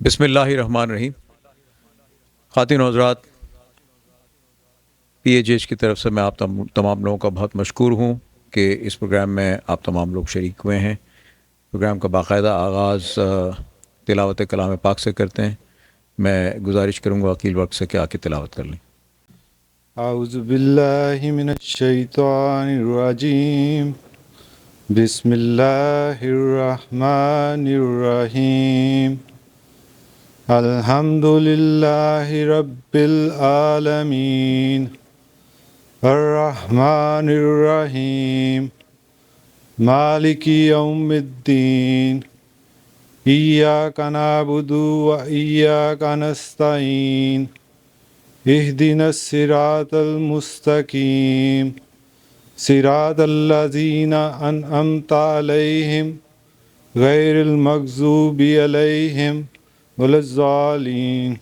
بسم اللہ الرحمن الرحیم۔ خواتین و حضرات، پی ایچ ایچ کی طرف سے میں آپ تمام لوگوں کا بہت مشکور ہوں کہ اس پروگرام میں آپ تمام لوگ شریک ہوئے ہیں۔ پروگرام کا باقاعدہ آغاز تلاوت کلام پاک سے کرتے ہیں۔ میں گزارش کروں گا وکیل وقت سے کہ آ کے تلاوت کر لیں۔ اعوذ باللہ من الشیطان الرجیم، بسم اللہ الرحمن الرحیم، الحمد للہ رب العالمین، الرحمن الرحیم، مالک یوم الدین، ایاک نعبد و ایاک نستعین، اہدنا الصراط المستقیم، صراط الذین انعمت علیہم غیر المغضوب علیہم ولا الضالین۔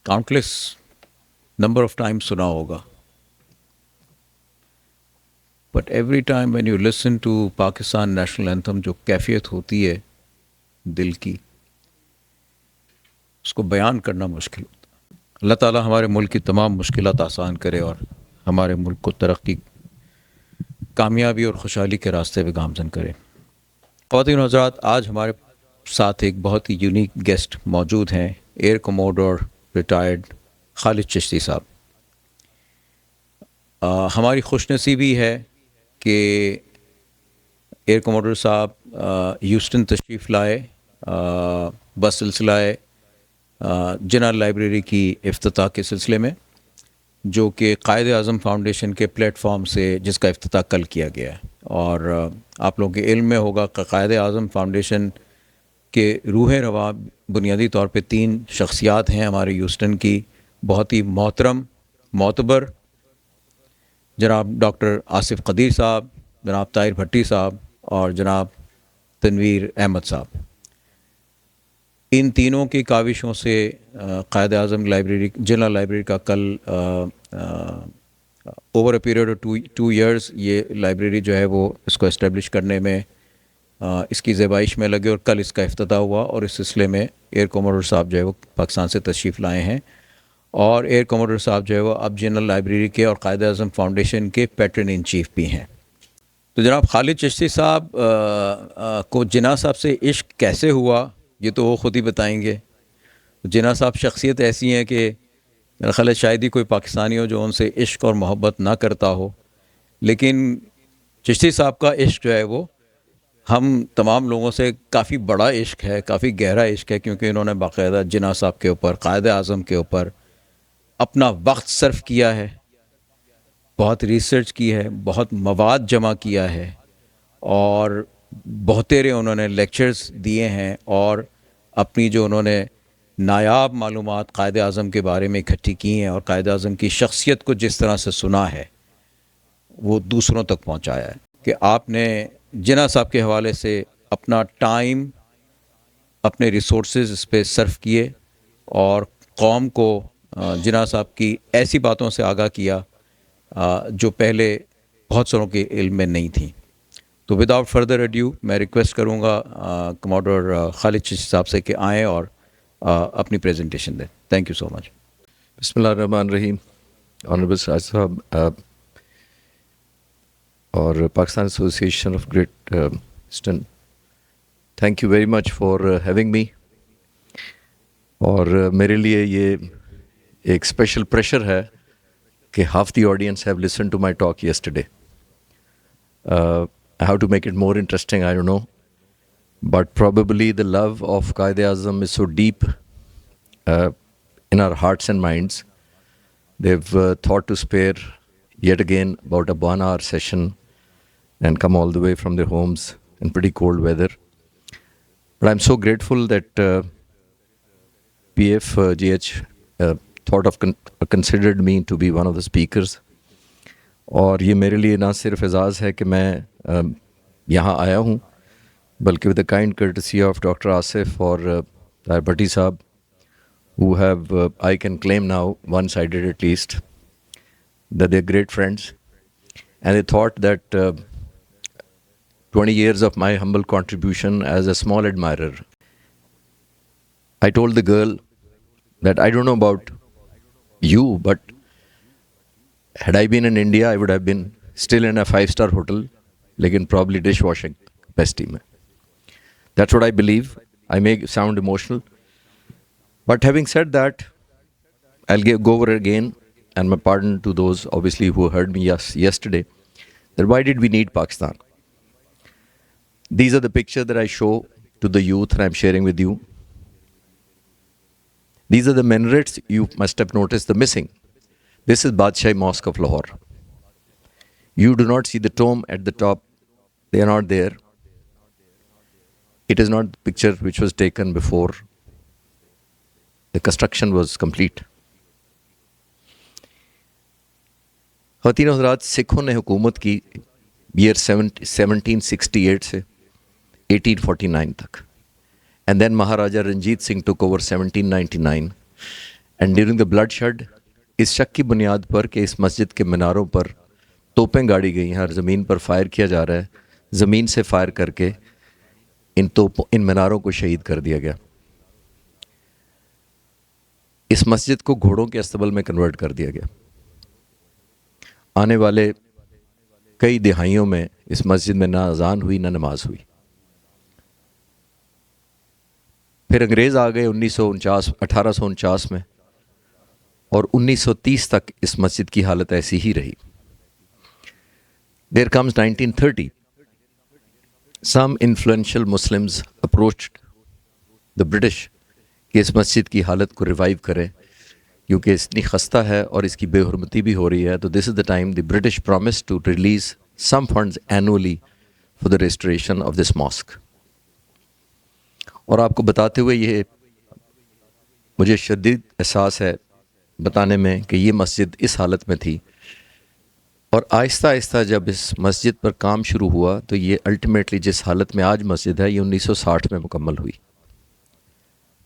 کاؤنٹلیس نمبر آف ٹائم سنا ہوگا، but every time when you listen to Pakistan national anthem, جو کیفیت ہوتی ہے دل کی، اس کو بیان کرنا مشکل ہوتا ہے۔ اللہ تعالیٰ ہمارے ملک کی تمام مشکلات آسان کرے اور ہمارے ملک کو ترقی، کامیابی اور خوشحالی کے راستے پہ گامزن کرے۔ خواتین و حضرات، آج ہمارے ساتھ ایک بہت ہی یونیک گیسٹ موجود ہیں، ایئر کوموڈور ریٹائرڈ خالد چشتی صاحب۔ ہماری خوش نصیبی ہے کہ ایئر کوموڈور صاحب ہیوسٹن تشریف لائے بسلسلہ جناح لائبریری کی افتتاح کے سلسلے میں، جو کہ قائد اعظم فاؤنڈیشن کے پلیٹ فارم سے جس کا افتتاح کل کیا گیا ہے۔ اور آپ لوگوں کے علم میں ہوگا کہ قائد اعظم فاؤنڈیشن کے روح رواں بنیادی طور پہ 3 شخصیات ہیں ہمارے ہیوسٹن کی، بہت ہی محترم، معتبر، جناب ڈاکٹر آصف قدیر صاحب، جناب طاہر بھٹی صاحب اور جناب تنویر احمد صاحب۔ ان تینوں کی کاوشوں سے Quaid Azam library, general library کا کل over a period of 2 years یہ لائبریری جو ہے وہ اس کو اسٹیبلش کرنے میں، اس کی زیبائش میں لگے، اور کل اس کا افتتاح ہوا، اور اس سلسلے میں ایئر کوموڈور صاحب جو ہے وہ پاکستان سے تشریف لائے ہیں، اور ایئر کوموڈور صاحب جو ہے وہ اب جنرل لائبریری کے اور قائد اعظم فاؤنڈیشن کے پیٹرن ان چیف بھی ہیں۔ تو جناب خالد چشتی صاحب کو جناح صاحب سے عشق کیسے ہوا یہ تو وہ خود ہی بتائیں گے۔ جناح صاحب شخصیت ایسی ہیں کہ میرا خیال ہے شاید ہی کوئی پاکستانی ہو جو ان سے عشق اور محبت نہ کرتا ہو، لیکن چشتی صاحب کا عشق جو ہے وہ ہم تمام لوگوں سے کافی بڑا عشق ہے، کافی گہرا عشق ہے، کیونکہ انہوں نے باقاعدہ جناح صاحب کے اوپر، قائد اعظم کے اوپر اپنا وقت صرف کیا ہے، بہت ریسرچ کی ہے، بہت مواد جمع کیا ہے، اور بہتیرے انہوں نے لیکچرز دیے ہیں، اور اپنی جو انہوں نے نایاب معلومات قائد اعظم کے بارے میں اکٹھی کی ہیں اور قائد اعظم کی شخصیت کو جس طرح سے سنا ہے وہ دوسروں تک پہنچایا ہے، کہ آپ نے جناح صاحب کے حوالے سے اپنا ٹائم، اپنے ریسورسز اس پہ صرف کیے، اور قوم کو جناح صاحب کی ایسی باتوں سے آگاہ کیا جو پہلے بہت ساروں کے علم میں نہیں تھیں۔ تو وداؤٹ فردر اڈیو میں ریکویسٹ کروں گا کموڈر خالد چشتی صاحب سے کہ آئیں اور اپنی پریزنٹیشن دیں۔ Thank you so much. بسم اللہ الرحمن الرحیم۔ آنریبل سراج صاحب اور Pakistan association of great eastern, thank you very much for having me. اور میرے لیے یہ ایک اسپیشل پریشر ہے کہ half the audience have listen to my talk yesterday. I have to make it more interesting, I don't know. But probably the love of Qaid Azam is so deep in our hearts and minds. They've thought to spare yet again about a 1 hour session and come all the way from their homes in pretty cold weather. But I'm so grateful that PFGH thought of considered me to be one of the speakers. اور یہ میرے لیے نہ صرف اعزاز ہے کہ میں یہاں آیا ہوں، بلکہ with the kind courtesy of doctor Asif اور طاہر بھٹی صاحب who have I can claim now one-sided at least that they're great friends, and they thought that 20 years of my humble contribution as a small admirer. I told the girl that I don't know about you, but had I been in India, I would have been still in a 5-star hotel, lekin probably dishwashing capacity mein. That's what I believe. I may sound emotional, but having said that, I'll go over it again, and my pardon to those obviously who heard me yesterday, that why did we need Pakistan? These are the pictures that I show to the youth and I'm sharing with you. These are the minarets you must have noticed the missing. This is Badshah Mosque of Lahore. You do not see the tomb at the top. They are not there. It is not the picture which was taken before the construction was complete. خواتین و حضرات، سکھوں نے حکومت کی year 1768 سے 1849 تک. And then Maharaja Ranjit Singh took over 1799. And during the bloodshed, اس شک کی بنیاد پر کہ اس مسجد کے میناروں پر توپیں گاڑی گئی ہیں اور زمین پر فائر کیا جا رہا ہے، زمین سے فائر کر کے ان میناروں کو شہید کر دیا گیا. اس مسجد کو گھوڑوں کے استبل میں کنورٹ کر دیا گیا. آنے والے کئی دہائیوں میں اس مسجد میں نہ اذان ہوئی نہ نماز ہوئی. پھر انگریز آ گئے 1849 میں، اور 1930 تک اس مسجد کی حالت ایسی ہی رہی. There comes 1930. Some influential Muslims approached the British کہ اس مسجد کی حالت کو ریوائیو کریں، کیونکہ اتنی خستہ ہے اور اس کی بے حرمتی بھی ہو رہی ہے. تو this is the time the British promised to release some funds annually for the restoration of this mosque. اور آپ کو بتاتے ہوئے یہ مجھے شدید احساس ہے بتانے میں کہ یہ مسجد اس حالت میں تھی، اور آہستہ آہستہ جب اس مسجد پر کام شروع ہوا تو یہ الٹیمیٹلی جس حالت میں آج مسجد ہے، یہ 1960 میں مکمل ہوئی،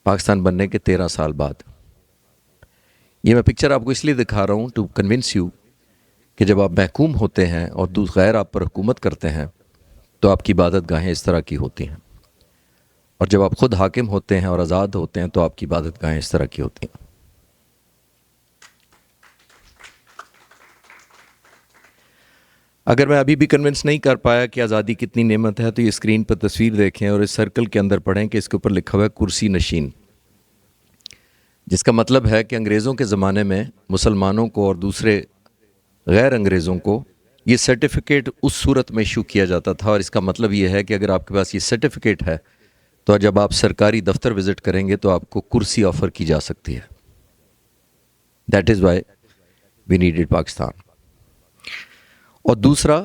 پاکستان بننے کے 13 سال بعد. یہ میں پکچر آپ کو اس لیے دکھا رہا ہوں ٹو کنونس یو کہ جب آپ محکوم ہوتے ہیں اور غیر آپ پر حکومت کرتے ہیں تو آپ کی عبادت گاہیں اس طرح کی ہوتی ہیں، اور جب آپ خود حاکم ہوتے ہیں اور آزاد ہوتے ہیں تو آپ کی عبادت گاہیں اس طرح کی ہوتی ہیں. اگر میں ابھی بھی کنونس نہیں کر پایا کہ آزادی کتنی نعمت ہے، تو یہ اسکرین پر تصویر دیکھیں اور اس سرکل کے اندر پڑھیں کہ اس کے اوپر لکھا ہوا ہے کرسی نشین، جس کا مطلب ہے کہ انگریزوں کے زمانے میں مسلمانوں کو اور دوسرے غیر انگریزوں کو یہ سرٹیفکیٹ اس صورت میں ایشو کیا جاتا تھا، اور اس کا مطلب یہ ہے کہ اگر آپ کے پاس یہ سرٹیفکیٹ ہے تو جب آپ سرکاری دفتر وزٹ کریں گے تو آپ کو کرسی آفر کی جا سکتی ہے. That is why we needed Pakistan. اور دوسرا،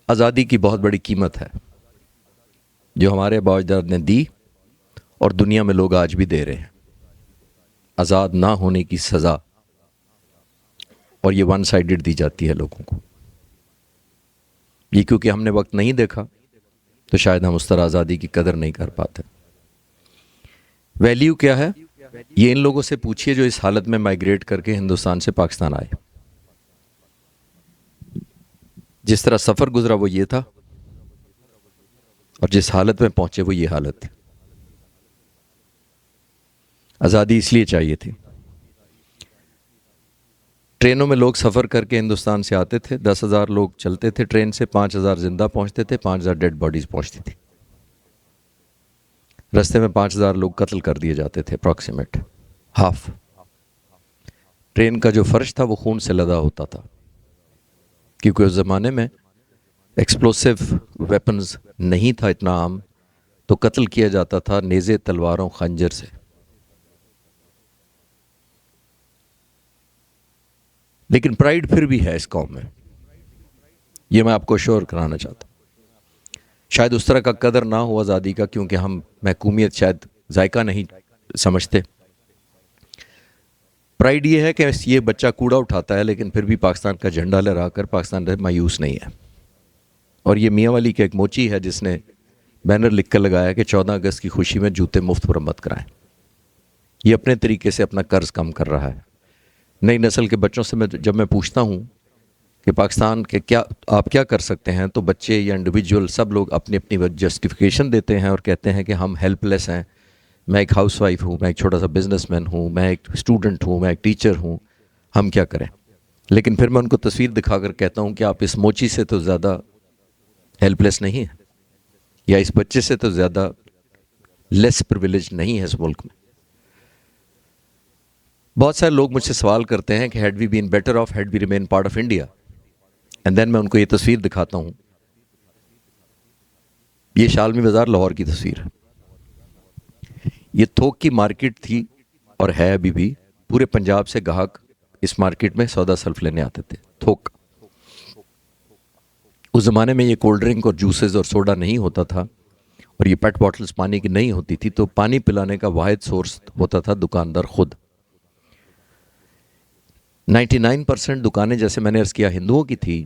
آزادی کی بہت بڑی قیمت ہے جو ہمارے آباء و اجداد نے دی اور دنیا میں لوگ آج بھی دے رہے ہیں. آزاد نہ ہونے کی سزا، اور یہ ون سائیڈڈ دی جاتی ہے لوگوں کو. یہ کیونکہ ہم نے وقت نہیں دیکھا تو شاید ہم اس طرح آزادی کی قدر نہیں کر پاتے. ویلیو کیا ہے؟ یہ ان لوگوں سے پوچھئے جو اس حالت میں مائیگریٹ کر کے ہندوستان سے پاکستان آئے. جس طرح سفر گزرا وہ یہ تھا، اور جس حالت میں پہنچے وہ یہ حالت تھی. آزادی اس لیے چاہیے تھی. ٹرینوں میں لوگ سفر کر کے ہندوستان سے آتے تھے، 10,000 لوگ چلتے تھے ٹرین سے، 5,000 زندہ پہنچتے تھے، 5,000 ڈیڈ باڈیز پہنچتی تھی. رستے میں 5,000 لوگ قتل کر دیے جاتے تھے، اپروکسیمیٹ ہاف. ٹرین کا جو فرش تھا وہ خون سے لدا ہوتا تھا، کیونکہ اس زمانے میں ایکسپلوسیو ویپنز نہیں تھا اتنا عام، تو قتل کیا جاتا تھا نیزے، تلواروں، خنجر سے. لیکن پرائیڈ پھر بھی ہے اس قوم میں، یہ میں آپ کو شور کرانا چاہتا ہوں. شاید اس طرح کا قدر نہ ہو آزادی کا، کیونکہ ہم محکومیت شاید ذائقہ نہیں سمجھتے. پرائیڈ یہ ہے کہ یہ بچہ کوڑا اٹھاتا ہے لیکن پھر بھی پاکستان کا جھنڈا لہرا کر پاکستان مایوس نہیں ہے. اور یہ میاں والی کا ایک موچی ہے جس نے بینر لکھ کر لگایا کہ 14 اگست کی خوشی میں جوتے مفت مرمت کرائیں. یہ اپنے طریقے سے اپنا قرض کم کر رہا ہے. نئی نسل کے بچوں سے جب میں پوچھتا ہوں کہ پاکستان کے آپ کیا کر سکتے ہیں، تو بچے یا انڈیویجول سب لوگ اپنی اپنی جسٹیفیکیشن دیتے ہیں اور کہتے ہیں کہ ہم ہیلپ لیس ہیں. میں ایک ہاؤس وائف ہوں، میں ایک چھوٹا سا بزنس مین ہوں، میں ایک اسٹوڈنٹ ہوں، میں ایک ٹیچر ہوں، ہم کیا کریں. لیکن پھر میں ان کو تصویر دکھا کر کہتا ہوں کہ آپ اس موچی سے تو زیادہ ہیلپ لیس نہیں ہیں، یا اس بچے سے تو زیادہ لیس پرویلیج نہیں ہے اس ملک میں. بہت سارے لوگ مجھ سے سوال کرتے ہیں کہ had we been better off had we remain part of India. And then میں ان کو یہ تصویر دکھاتا ہوں. یہ شالمی بازار لاہور کی تصویر ہے. یہ تھوک کی مارکیٹ تھی اور ہے ابھی بھی. پورے پنجاب سے گاہک اس مارکیٹ میں سودا سلف لینے آتے تھے، تھوک. اس زمانے میں یہ کولڈ ڈرنک اور جوسز اور سوڈا نہیں ہوتا تھا، اور یہ پیٹ باٹلز پانی کی نہیں ہوتی تھی، تو پانی پلانے کا واحد سورس ہوتا تھا دکاندار خود. 99% دکانیں جیسے میں نے عرض کیا ہندوؤں کی تھی،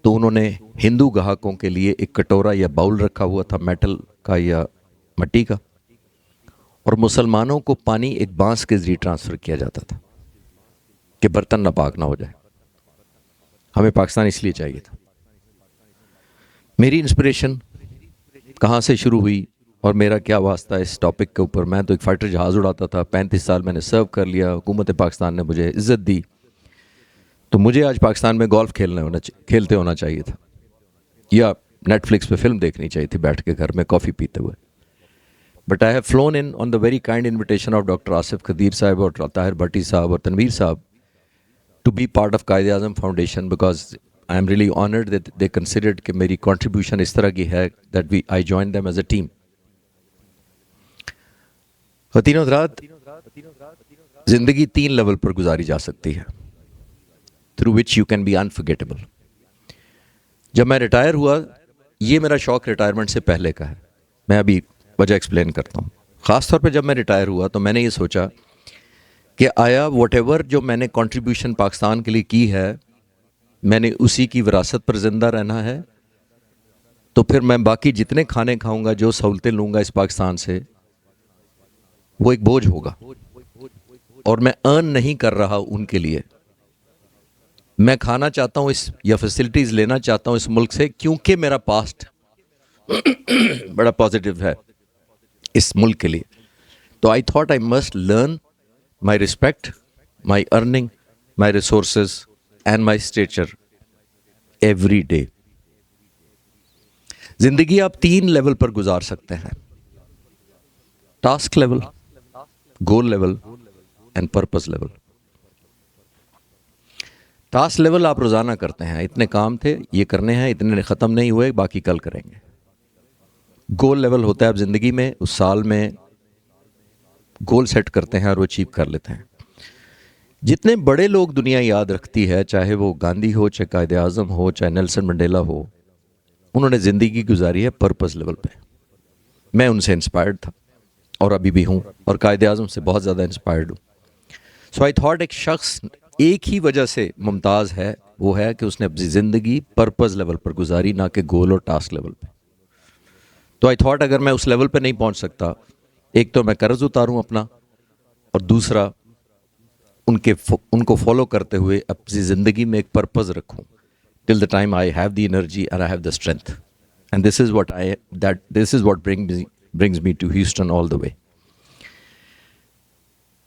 تو انہوں نے ہندو گاہکوں کے لیے ایک کٹورا یا باؤل رکھا ہوا تھا میٹل کا یا مٹی کا، اور مسلمانوں کو پانی ایک بانس کے ذریعے ٹرانسفر کیا جاتا تھا کہ برتن ناپاک نہ ہو جائے. ہمیں پاکستان اس لیے چاہیے تھا. میری انسپریشن کہاں سے شروع ہوئی اور میرا کیا واسطہ اس ٹاپک کے اوپر؟ میں تو ایک فائٹر جہاز اڑاتا تھا، 35 سال میں نے سرو کر لیا، حکومت پاکستان نے مجھے عزت دی، تو مجھے آج پاکستان میں گولف کھیلتے ہونا چاہیے تھا، یا نیٹ فلکس پہ فلم دیکھنی چاہیے تھی بیٹھ کے گھر میں کافی پیتے ہوئے. But I have flown in on the very kind invitation of doctor Asif Qadeer صاحب اور طاہر بھٹی صاحب اور تنویر صاحب to be part of Quaid Azam foundation, because I am really honoured that they considered کہ میری کنٹریبیوشن اس طرح کی ہے that I join them as a team. خواتین و حضرات، زندگی 3 لیول پر گزاری جا سکتی ہے through which you can be unforgettable. جب میں ریٹائر ہوا، یہ میرا شوق ریٹائرمنٹ سے پہلے کا ہے، میں ابھی وجہ ایکسپلین کرتا ہوں. خاص طور پہ جب میں ریٹائر ہوا تو میں نے یہ سوچا کہ آیا واٹ ایور جو میں نے کنٹریبیوشن پاکستان کے لیے کی ہے، میں نے اسی کی وراثت پر زندہ رہنا ہے، تو پھر میں باقی جتنے کھانے کھاؤں گا، جو سہولتیں لوں گا اس پاکستان سے، وہ ایک بوجھ ہوگا، اور میں ارن نہیں کر رہا ان کے لیے. میں کھانا چاہتا ہوں یا فیسلٹیز لینا چاہتا ہوں اس ملک سے، کیونکہ میرا پاسٹ بڑا پازیٹیو ہے اس ملک کے لیے. تو I thought I must learn my respect, my earning, my resources and my Stitcher every day. زندگی آپ 3 لیول پر گزار سکتے ہیں: task level, goal level and purpose level. Task level آپ روزانہ کرتے ہیں, اتنے کام تھے, یہ کرنے ہیں, اتنے ختم نہیں ہوئے, باقی کل کریں گے. گول لیول ہوتا ہے اب زندگی میں, اس سال میں گول سیٹ کرتے ہیں اور وہ اچیو کر لیتے ہیں. جتنے بڑے لوگ دنیا یاد رکھتی ہے, چاہے وہ گاندھی ہو, چاہے قائد اعظم ہو, چاہے نیلسن منڈیلا ہو, انہوں نے زندگی گزاری ہے پرپز لیول پہ. میں ان سے انسپائرڈ تھا اور ابھی بھی ہوں, اور قائد اعظم سے بہت زیادہ انسپائرڈ ہوں. سو آئی تھاٹ ایک شخص ایک ہی وجہ سے ممتاز ہے, وہ ہے کہ اس نے اپنی زندگی پرپز لیول پر گزاری, نہ کہ گول اور ٹاسک لیول پہ. تو آئی تھاٹ اگر میں اس لیول پہ نہیں پہنچ سکتا, ایک تو میں قرض اتاروں اپنا, اور دوسرا ان کو فالو کرتے ہوئے اپنی زندگی میں ایک پرپز رکھوں till the time I have the energy and I have the strength. And this is what brings me to Houston all the way.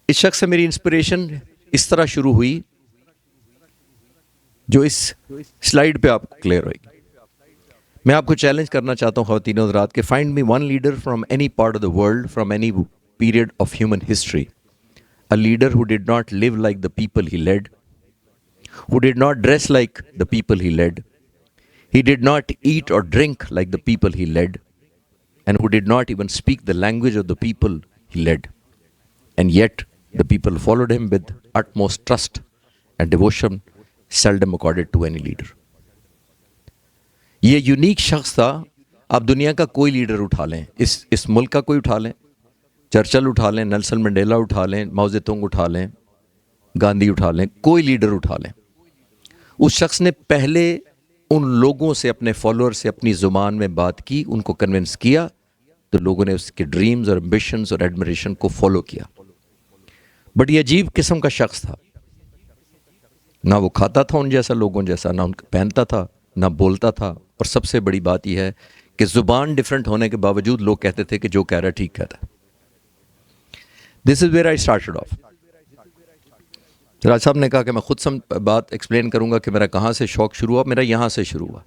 اس شخص سے میری انسپریشن اس طرح شروع ہوئی جو اس سلائیڈ پہ آپ کو کلیئر ہوئے گی. میں آپ کو چیلنج کرنا چاہتا ہوں خواتین و حضرات کہ find me one leader from any part of the world, from any period of human history, a leader who did not live like the people he led, who did not dress like the people he led, he did not eat or drink like the people he led, and who did not even speak the language of the people he led. And yet, the people followed him with utmost trust and devotion seldom accorded to any leader. یہ unique شخص تھا. آپ دنیا کا کوئی leader اٹھا لیں, اس ملک کا کوئی اٹھا لیں, چرچل اٹھا لیں, نیلسن منڈیلا اٹھا لیں, ماؤ زے تونگ اٹھا لیں, گاندھی اٹھا لیں, کوئی لیڈر اٹھا لیں, اس شخص نے پہلے ان لوگوں سے, اپنے فالوور سے اپنی زبان میں بات کی, ان کو کنونس کیا, تو لوگوں نے اس کے ڈریمز اور ایمبیشنز اور ایڈمریشن کو فالو کیا. بٹ یہ عجیب قسم کا شخص تھا, نہ وہ کھاتا تھا ان جیسا, لوگوں جیسا, نہ ان کو پہنتا تھا, نہ بولتا تھا, اور سب سے بڑی بات یہ ہے کہ زبان ڈفرینٹ ہونے کے باوجود لوگ کہتے تھے کہ جو کہہ رہا ہے ٹھیک کہتا ہے. This is where I started off. Raj صاحب نے کہا کہ میں خود بات ایکسپلین کروں گا کہ میرا کہاں سے شوق شروع ہوا. میرا یہاں سے شروع ہوا.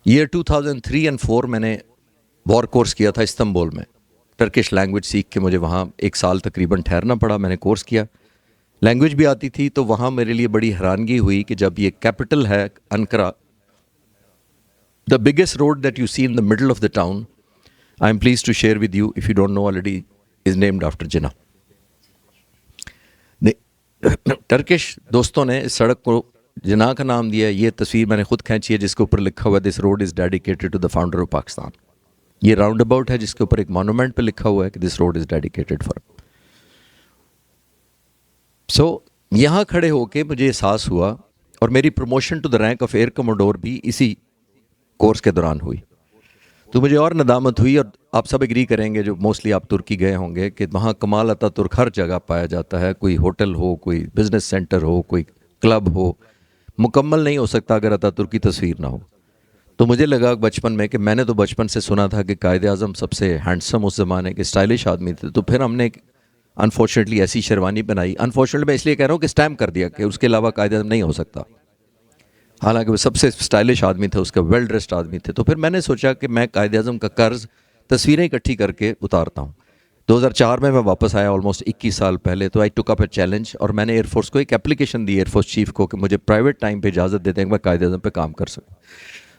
ایئر 2003 اور 4 میں نے وار کورس کیا تھا استنبول میں. ٹرکش لینگویج سیکھ کے مجھے وہاں 1 سال تقریباً ٹھہرنا پڑا. میں نے کورس کیا, لینگویج بھی آتی تھی, تو وہاں میرے لیے بڑی حیرانگی ہوئی کہ جب یہ کیپٹل ہے Ankara, the biggest road that you see in the middle of the town, I am pleased to share with you, if you don't know already, is named after Jinnah. Turkish دوستوں نے اس سڑک کو جناح کا نام دیا ہے. یہ تصویر میں نے خود کھینچی ہے جس کے اوپر لکھا ہوا ہے this road is dedicated to the founder of Pakistan. یہ راؤنڈ اباؤٹ ہے جس کے اوپر ایک مانومنٹ پہ لکھا ہوا ہے کہ this road is dedicated for. So یہاں کھڑے ہو کے مجھے احساس ہوا, اور میری promotion to the rank of air commodore بھی اسی کورس کے دوران ہوئی. تو مجھے اور ندامت ہوئی, اور آپ سب ایگری کریں گے جو موسٹلی آپ ترکی گئے ہوں گے, کہ وہاں کمال اتا ترک ہر جگہ پایا جاتا ہے. کوئی ہوٹل ہو, کوئی بزنس سینٹر ہو, کوئی کلب ہو, مکمل نہیں ہو سکتا اگر اتا ترک کی تصویر نہ ہو. تو مجھے لگا بچپن میں کہ میں نے تو بچپن سے سنا تھا کہ قائد اعظم سب سے ہینڈسم اس زمانے کے اسٹائلش آدمی تھے. تو پھر ہم نے انفارچونیٹلی ایسی شیروانی بنائی. انفارچونیٹلی میں اس لیے کہہ رہا ہوں کہ اسٹیمپ کر دیا کہ اس کے علاوہ قائد اعظم نہیں ہو سکتا, حالانکہ وہ سب سے اسٹائلش آدمی تھا, اس کا ویل ڈریسڈ آدمی تھے. تو پھر میں نے سوچا کہ میں قائد اعظم کا قرض تصویریں اکٹھی کر کے اتارتا ہوں. 2004 میں واپس آیا, آلموسٹ 21 سال پہلے. تو آئی ٹک اپ اے چیلنج, اور میں نے ایئر فورس کو ایک اپلیکیشن دی, ایئر فورس چیف کو, کہ مجھے پرائیویٹ ٹائم پہ اجازت دیتے ہیں کہ میں قائد اعظم پہ کام کر سکوں.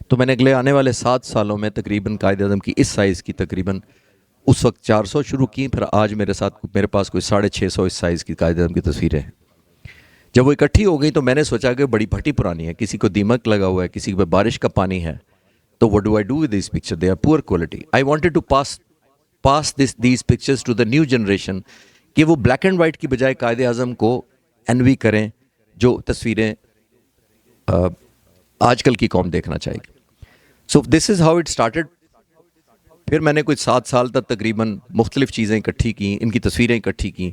تو میں نے اگلے آنے والے 7 سالوں میں تقریباً قائد اعظم کی اس سائز کی تقریباً اس وقت 400 شروع کی, پھر آج میرے پاس کوئی 650 اس سائز کی قائد اعظم کی تصویریں ہیں. جب وہ اکٹھی ہو گئی تو میں نے سوچا کہ بڑی پھٹی پرانی ہے, کسی کو دیمک لگا ہوا ہے, کسی پہ بارش کا پانی ہے. تو what do I do with these pictures? They are poor quality. I wanted to pass these pictures to the new generation, کہ وہ بلیک اینڈ وائٹ کی بجائے قائد اعظم کو انوی کریں, جو تصویریں آج کل کی قوم دیکھنا چاہے گی. So this is how it started. پھر میں نے کچھ 7 سال تک تقریباً مختلف چیزیں اکٹھی کیں, ان کی تصویریں اکٹھی کیں.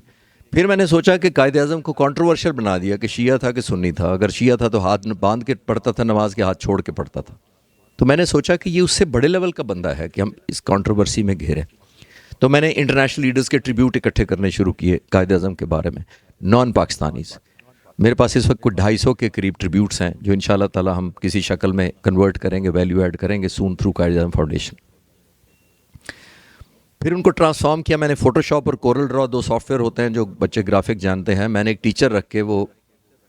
پھر میں نے سوچا کہ قائد اعظم کو کنٹروورشل بنا دیا کہ شیعہ تھا کہ سنی تھا. اگر شیعہ تھا تو ہاتھ باندھ کے پڑھتا تھا نماز, کے ہاتھ چھوڑ کے پڑھتا تھا. تو میں نے سوچا کہ یہ اس سے بڑے لیول کا بندہ ہے کہ ہم اس کنٹروورسی میں گھیریں. تو میں نے انٹرنیشنل لیڈرز کے ٹریبیوٹ اکٹھے کرنے شروع کیے قائد اعظم کے بارے میں, نان پاکستانیز. میرے پاس اس وقت کوئی 250 کے قریب ٹریبیوٹس ہیں جو انشاءاللہ تعالی ہم کسی شکل میں کنورٹ کریں گے, ویلیو ایڈ کریں گے سون تھرو قائد اعظم فاؤنڈیشن. پھر ان کو ٹرانسفارم کیا میں نے. فوٹو شاپ اور کورل ڈرا 2 سافٹ ویئر ہوتے ہیں جو بچے گرافک جانتے ہیں. میں نے ایک ٹیچر رکھ کے وہ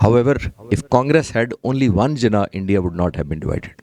However, if Congress had only one Jinnah, India would not have been divided.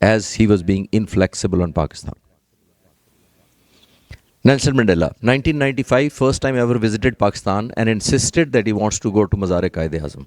as he was being inflexible on Pakistan. Nelson Mandela, 1995, first time ever visited Pakistan and insisted that he wants to go to Mazar-e Quaid-e-Azam.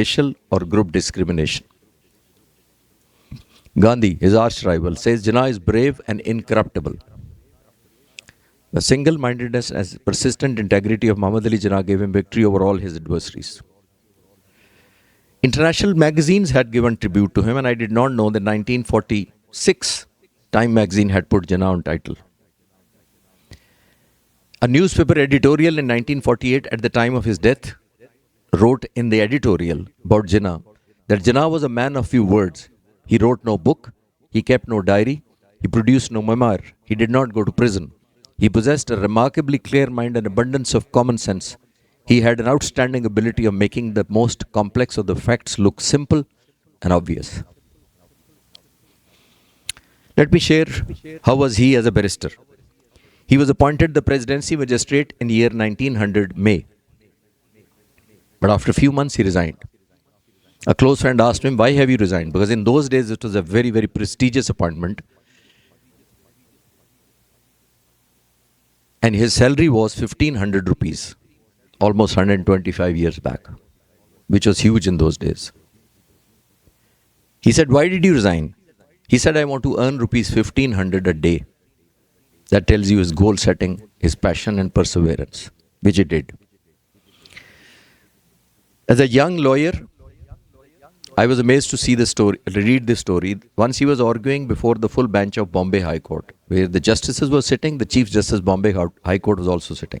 racial or group discrimination. Gandhi, his arch rival, says Jinnah is brave and incorruptible. The single-mindedness and persistent integrity of Muhammad Ali Jinnah gave him victory over all his adversaries. International magazines had given tribute to him, and I did not know that 1946 Time magazine had put Jinnah on title. A newspaper editorial in 1948 at the time of his death wrote in the editorial about Jinnah that Jinnah was a man of few words. He wrote no book, he kept no diary, he produced no memoir, he did not go to prison. He possessed a remarkably clear mind and abundance of common sense. He had an outstanding ability of making the most complex of the facts look simple and obvious. Let me share how was he as a barrister. He was appointed the presidency magistrate in the year 1900 May. But after a few months he resigned. A close friend asked him, why have you resigned? Because in those days it was a very, very prestigious appointment. And his salary was 1500 rupees, almost 125 years back, which was huge in those days. He said, why did you resign? He said, I want to earn rupees 1500 a day. That tells you his goal setting, his passion and perseverance, which he did. As a young lawyer, I was amazed to see read this story. Once he was arguing before the full bench of Bombay High Court, where the justices were sitting, the Chief Justice Bombay High Court was also sitting.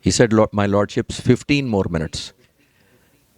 He said, my lordships, 15 more minutes.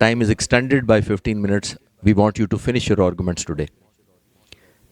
time is extended by 15 minutes. We want you to finish your arguments today.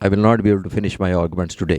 I will not be able to finish my arguments today.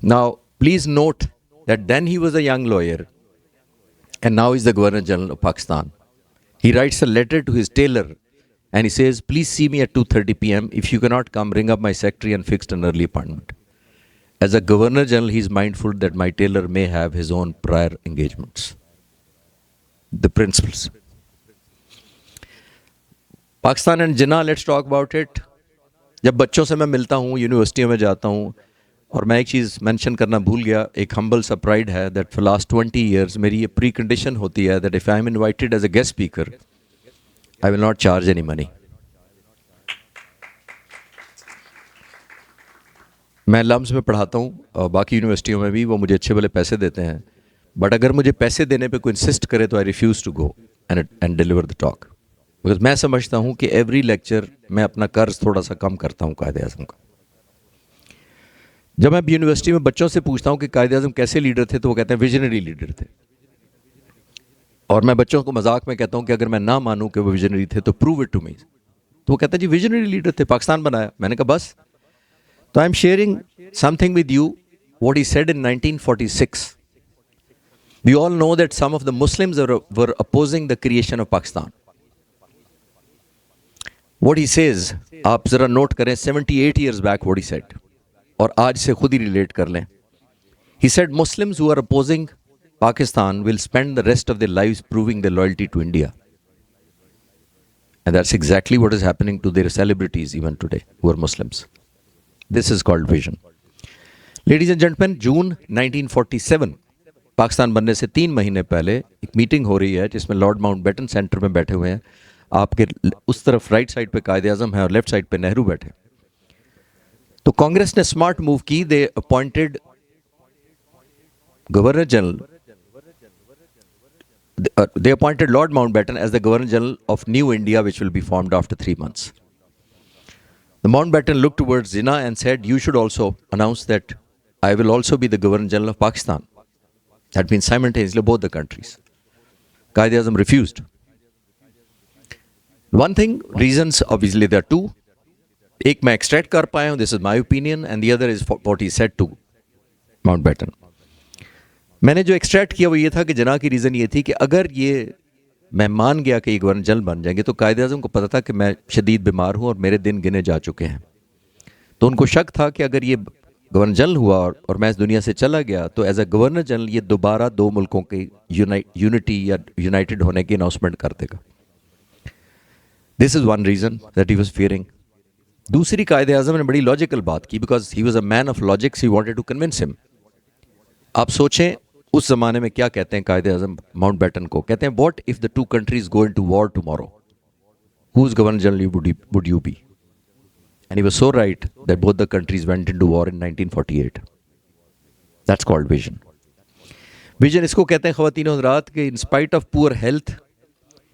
Now, please note that then he was a young lawyer and now he's the Governor General of Pakistan. He writes a letter to his tailor and he says, please see me at 2:30 p.m. If you cannot come, ring up my secretary and fix an early appointment. As a Governor General, he is mindful that my tailor may have his own prior engagements. The principles. Pakistan and Jinnah, let's talk about it. جب بچوں سے میں ملتا ہوں, یونیورسٹیوں میں جاتا ہوں, اور میں ایک چیز مینشن کرنا بھول گیا, ایک ہمبل سا پرائڈ ہے دیٹ فار لاسٹ 20 ایئرز میری یہ پری کنڈیشن ہوتی ہے that if I am invited as a guest speaker I will not charge any money. میں لمز میں پڑھاتا ہوں اور باقی یونیورسٹیوں میں بھی, وہ مجھے اچھے بھلے پیسے دیتے ہیں, بٹ اگر مجھے پیسے دینے پہ کوئی انسسٹ کرے تو I refuse to go and deliver the talk, because میں سمجھتا ہوں کہ ایوری لیکچر میں اپنا قرض تھوڑا سا کم کرتا ہوں قائد اعظم کا. جب میں یونیورسٹی میں بچوں سے پوچھتا ہوں کہ قائد اعظم کیسے لیڈر تھے تو وہ کہتے ہیں ویژنری لیڈر تھے, اور میں بچوں کو مذاق میں کہتا ہوں کہ اگر میں نہ مانوں کہ وہ ویژنری تھے تو پروو اٹ ٹو می, تو وہ کہتا ہے جی ویژنری لیڈر تھے, پاکستان بنایا. میں نے کہا بس. تو I am sharing something with you what he said in 1946. We all know that some of the Muslims were opposing the creation of Pakistan. What he says, آپ ذرا نوٹ کریں 78 years back what he said, اور آج سے خود ہی relate کر لیں. He said Muslims who are opposing Pakistan will spend the rest of their lives proving their loyalty to India. And that's exactly what is happening to their celebrities even today who are Muslims. This is called vision. Ladies and gentlemen, June 1947 Pakistan بننے سے 3 مہینے پہلے ایک meeting ہو رہی ہے جس میں lord Mount beaten centre میں بیٹھے ہوئے ہیں. آپ کے اس طرف رائٹ سائڈ پہ قائد اعظم ہے اور لیفٹ سائڈ پہ نہرو بیٹھے. تو کانگریس نے اسمارٹ موو کی. They appointed governor general, they appointed Lord Mountbatten as the Governor General of New India, which will be formed after 3 months. The Mountbatten looked towards Jinnah and said, you should also announce that I will also be the Governor General of Pakistan. That means simultaneously both the countries. Quaid-e-Azam refused. One thing, reasons obviously there are 2. ایک میں extract کر پایا ہوں, this is my opinion, and the other is what he said to Mountbatten. میں نے جو extract کیا وہ یہ تھا کہ جناح کی ریزن یہ تھی کہ اگر یہ میں مان گیا کہ یہ گورنر جنرل بن جائیں گے تو قائد اعظم کو پتہ تھا کہ میں شدید بیمار ہوں اور میرے دن گنے جا چکے ہیں. تو ان کو شک تھا کہ اگر یہ گورنر جنرل ہوا اور میں اس دنیا سے چلا گیا تو ایز اے گورنر جنرل یہ دوبارہ 2 ملکوں کی یونٹی یا یونائٹڈ ہونے کی اناؤنسمنٹ کر دے گا. This is one reason that he was fearing. دوسری, قائد اعظم نے بڑی لاجیکل بات کی, because he was a man of logics, he wanted to convince him. آپ سوچیں اس زمانے میں کیا کہتے ہیں قائد اعظم ماؤنٹ بیٹن کو, کہتے ہیں what if the 2 countries go into war tomorrow, whose governor general would you be? And he was so right that both the countries went into war in 1948. That's called vision. Vision اس کو کہتے ہیں خواتین و حضرات کہ in spite of poor health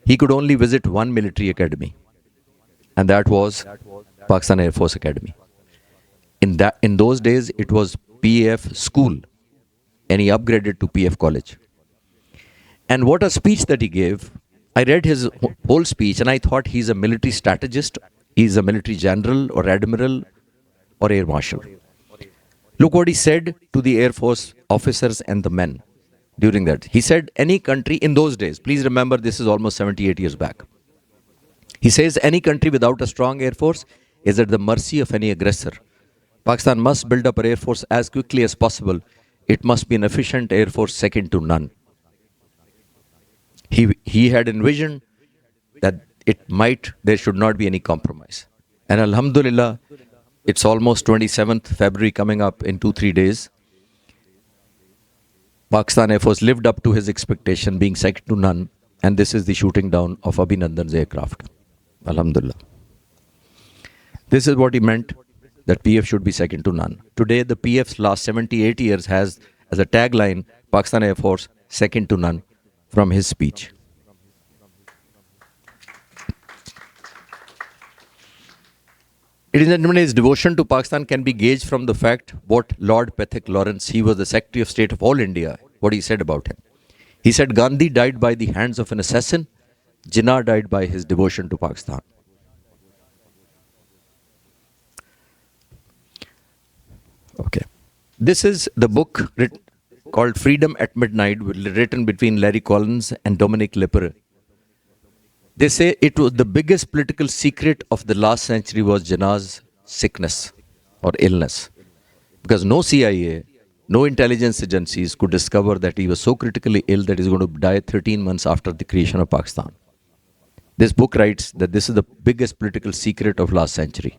he could only visit one military academy, and that was Pakistan Air Force Academy. In those days it was PAF school, and he upgraded to PF college. And what a speech that he gave. I read his whole speech and I thought he's a military strategist, he's a military general or admiral or air marshal. Look what he said to the Air Force officers and the men during that. He said any country in those days, please remember this is almost 78 years back. He says any country without a strong air force is at the mercy of any aggressor. Pakistan must build up an air force as quickly as possible. It must be an efficient air force second to none. He had envisioned that there should not be any compromise. And alhamdulillah, it's almost 27th February coming up in 2-3 days. Pakistan Air Force lived up to his expectation, being second to none, and this is the shooting down of Abhinandan's aircraft. Alhamdulillah. This is what he meant, that PF should be second to none. Today, the PF's last 78 years has as a tagline, Pakistan Air Force, second to none, from his speech. Ladies and gentlemen, his devotion to Pakistan can be gauged from the fact what Lord Pethick Lawrence, he was the Secretary of State of all India, what he said about him. He said, Gandhi died by the hands of an assassin, Jinnah died by his devotion to Pakistan. Okay. This is the book called Freedom at Midnight, written between Larry Collins and Dominic Lepre. They say it was the biggest political secret of the last century was Jinnah's sickness or illness. Because no CIA, no intelligence agencies could discover that he was so critically ill that he's going to die 13 months after the creation of Pakistan. This book writes that this is the biggest political secret of last century.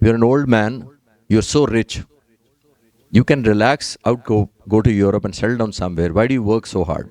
You're an old man, you're so rich. You can relax out, go to Europe and settle down somewhere. Why do you work so hard?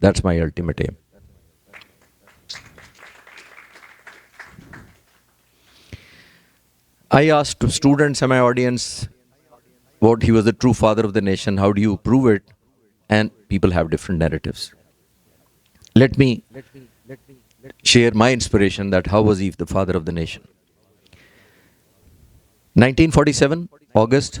That's my ultimate aim. I asked students in my audience what he was the true father of the nation. How do you prove it? And people have different narratives. Let me share my inspiration that how was he the father of the nation. 1947 August,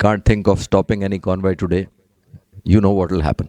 Can't think of stopping any convoy today. You know what will happen.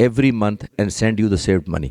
every month and send you the saved money.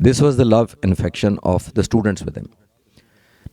This was the love and affection of the students with him.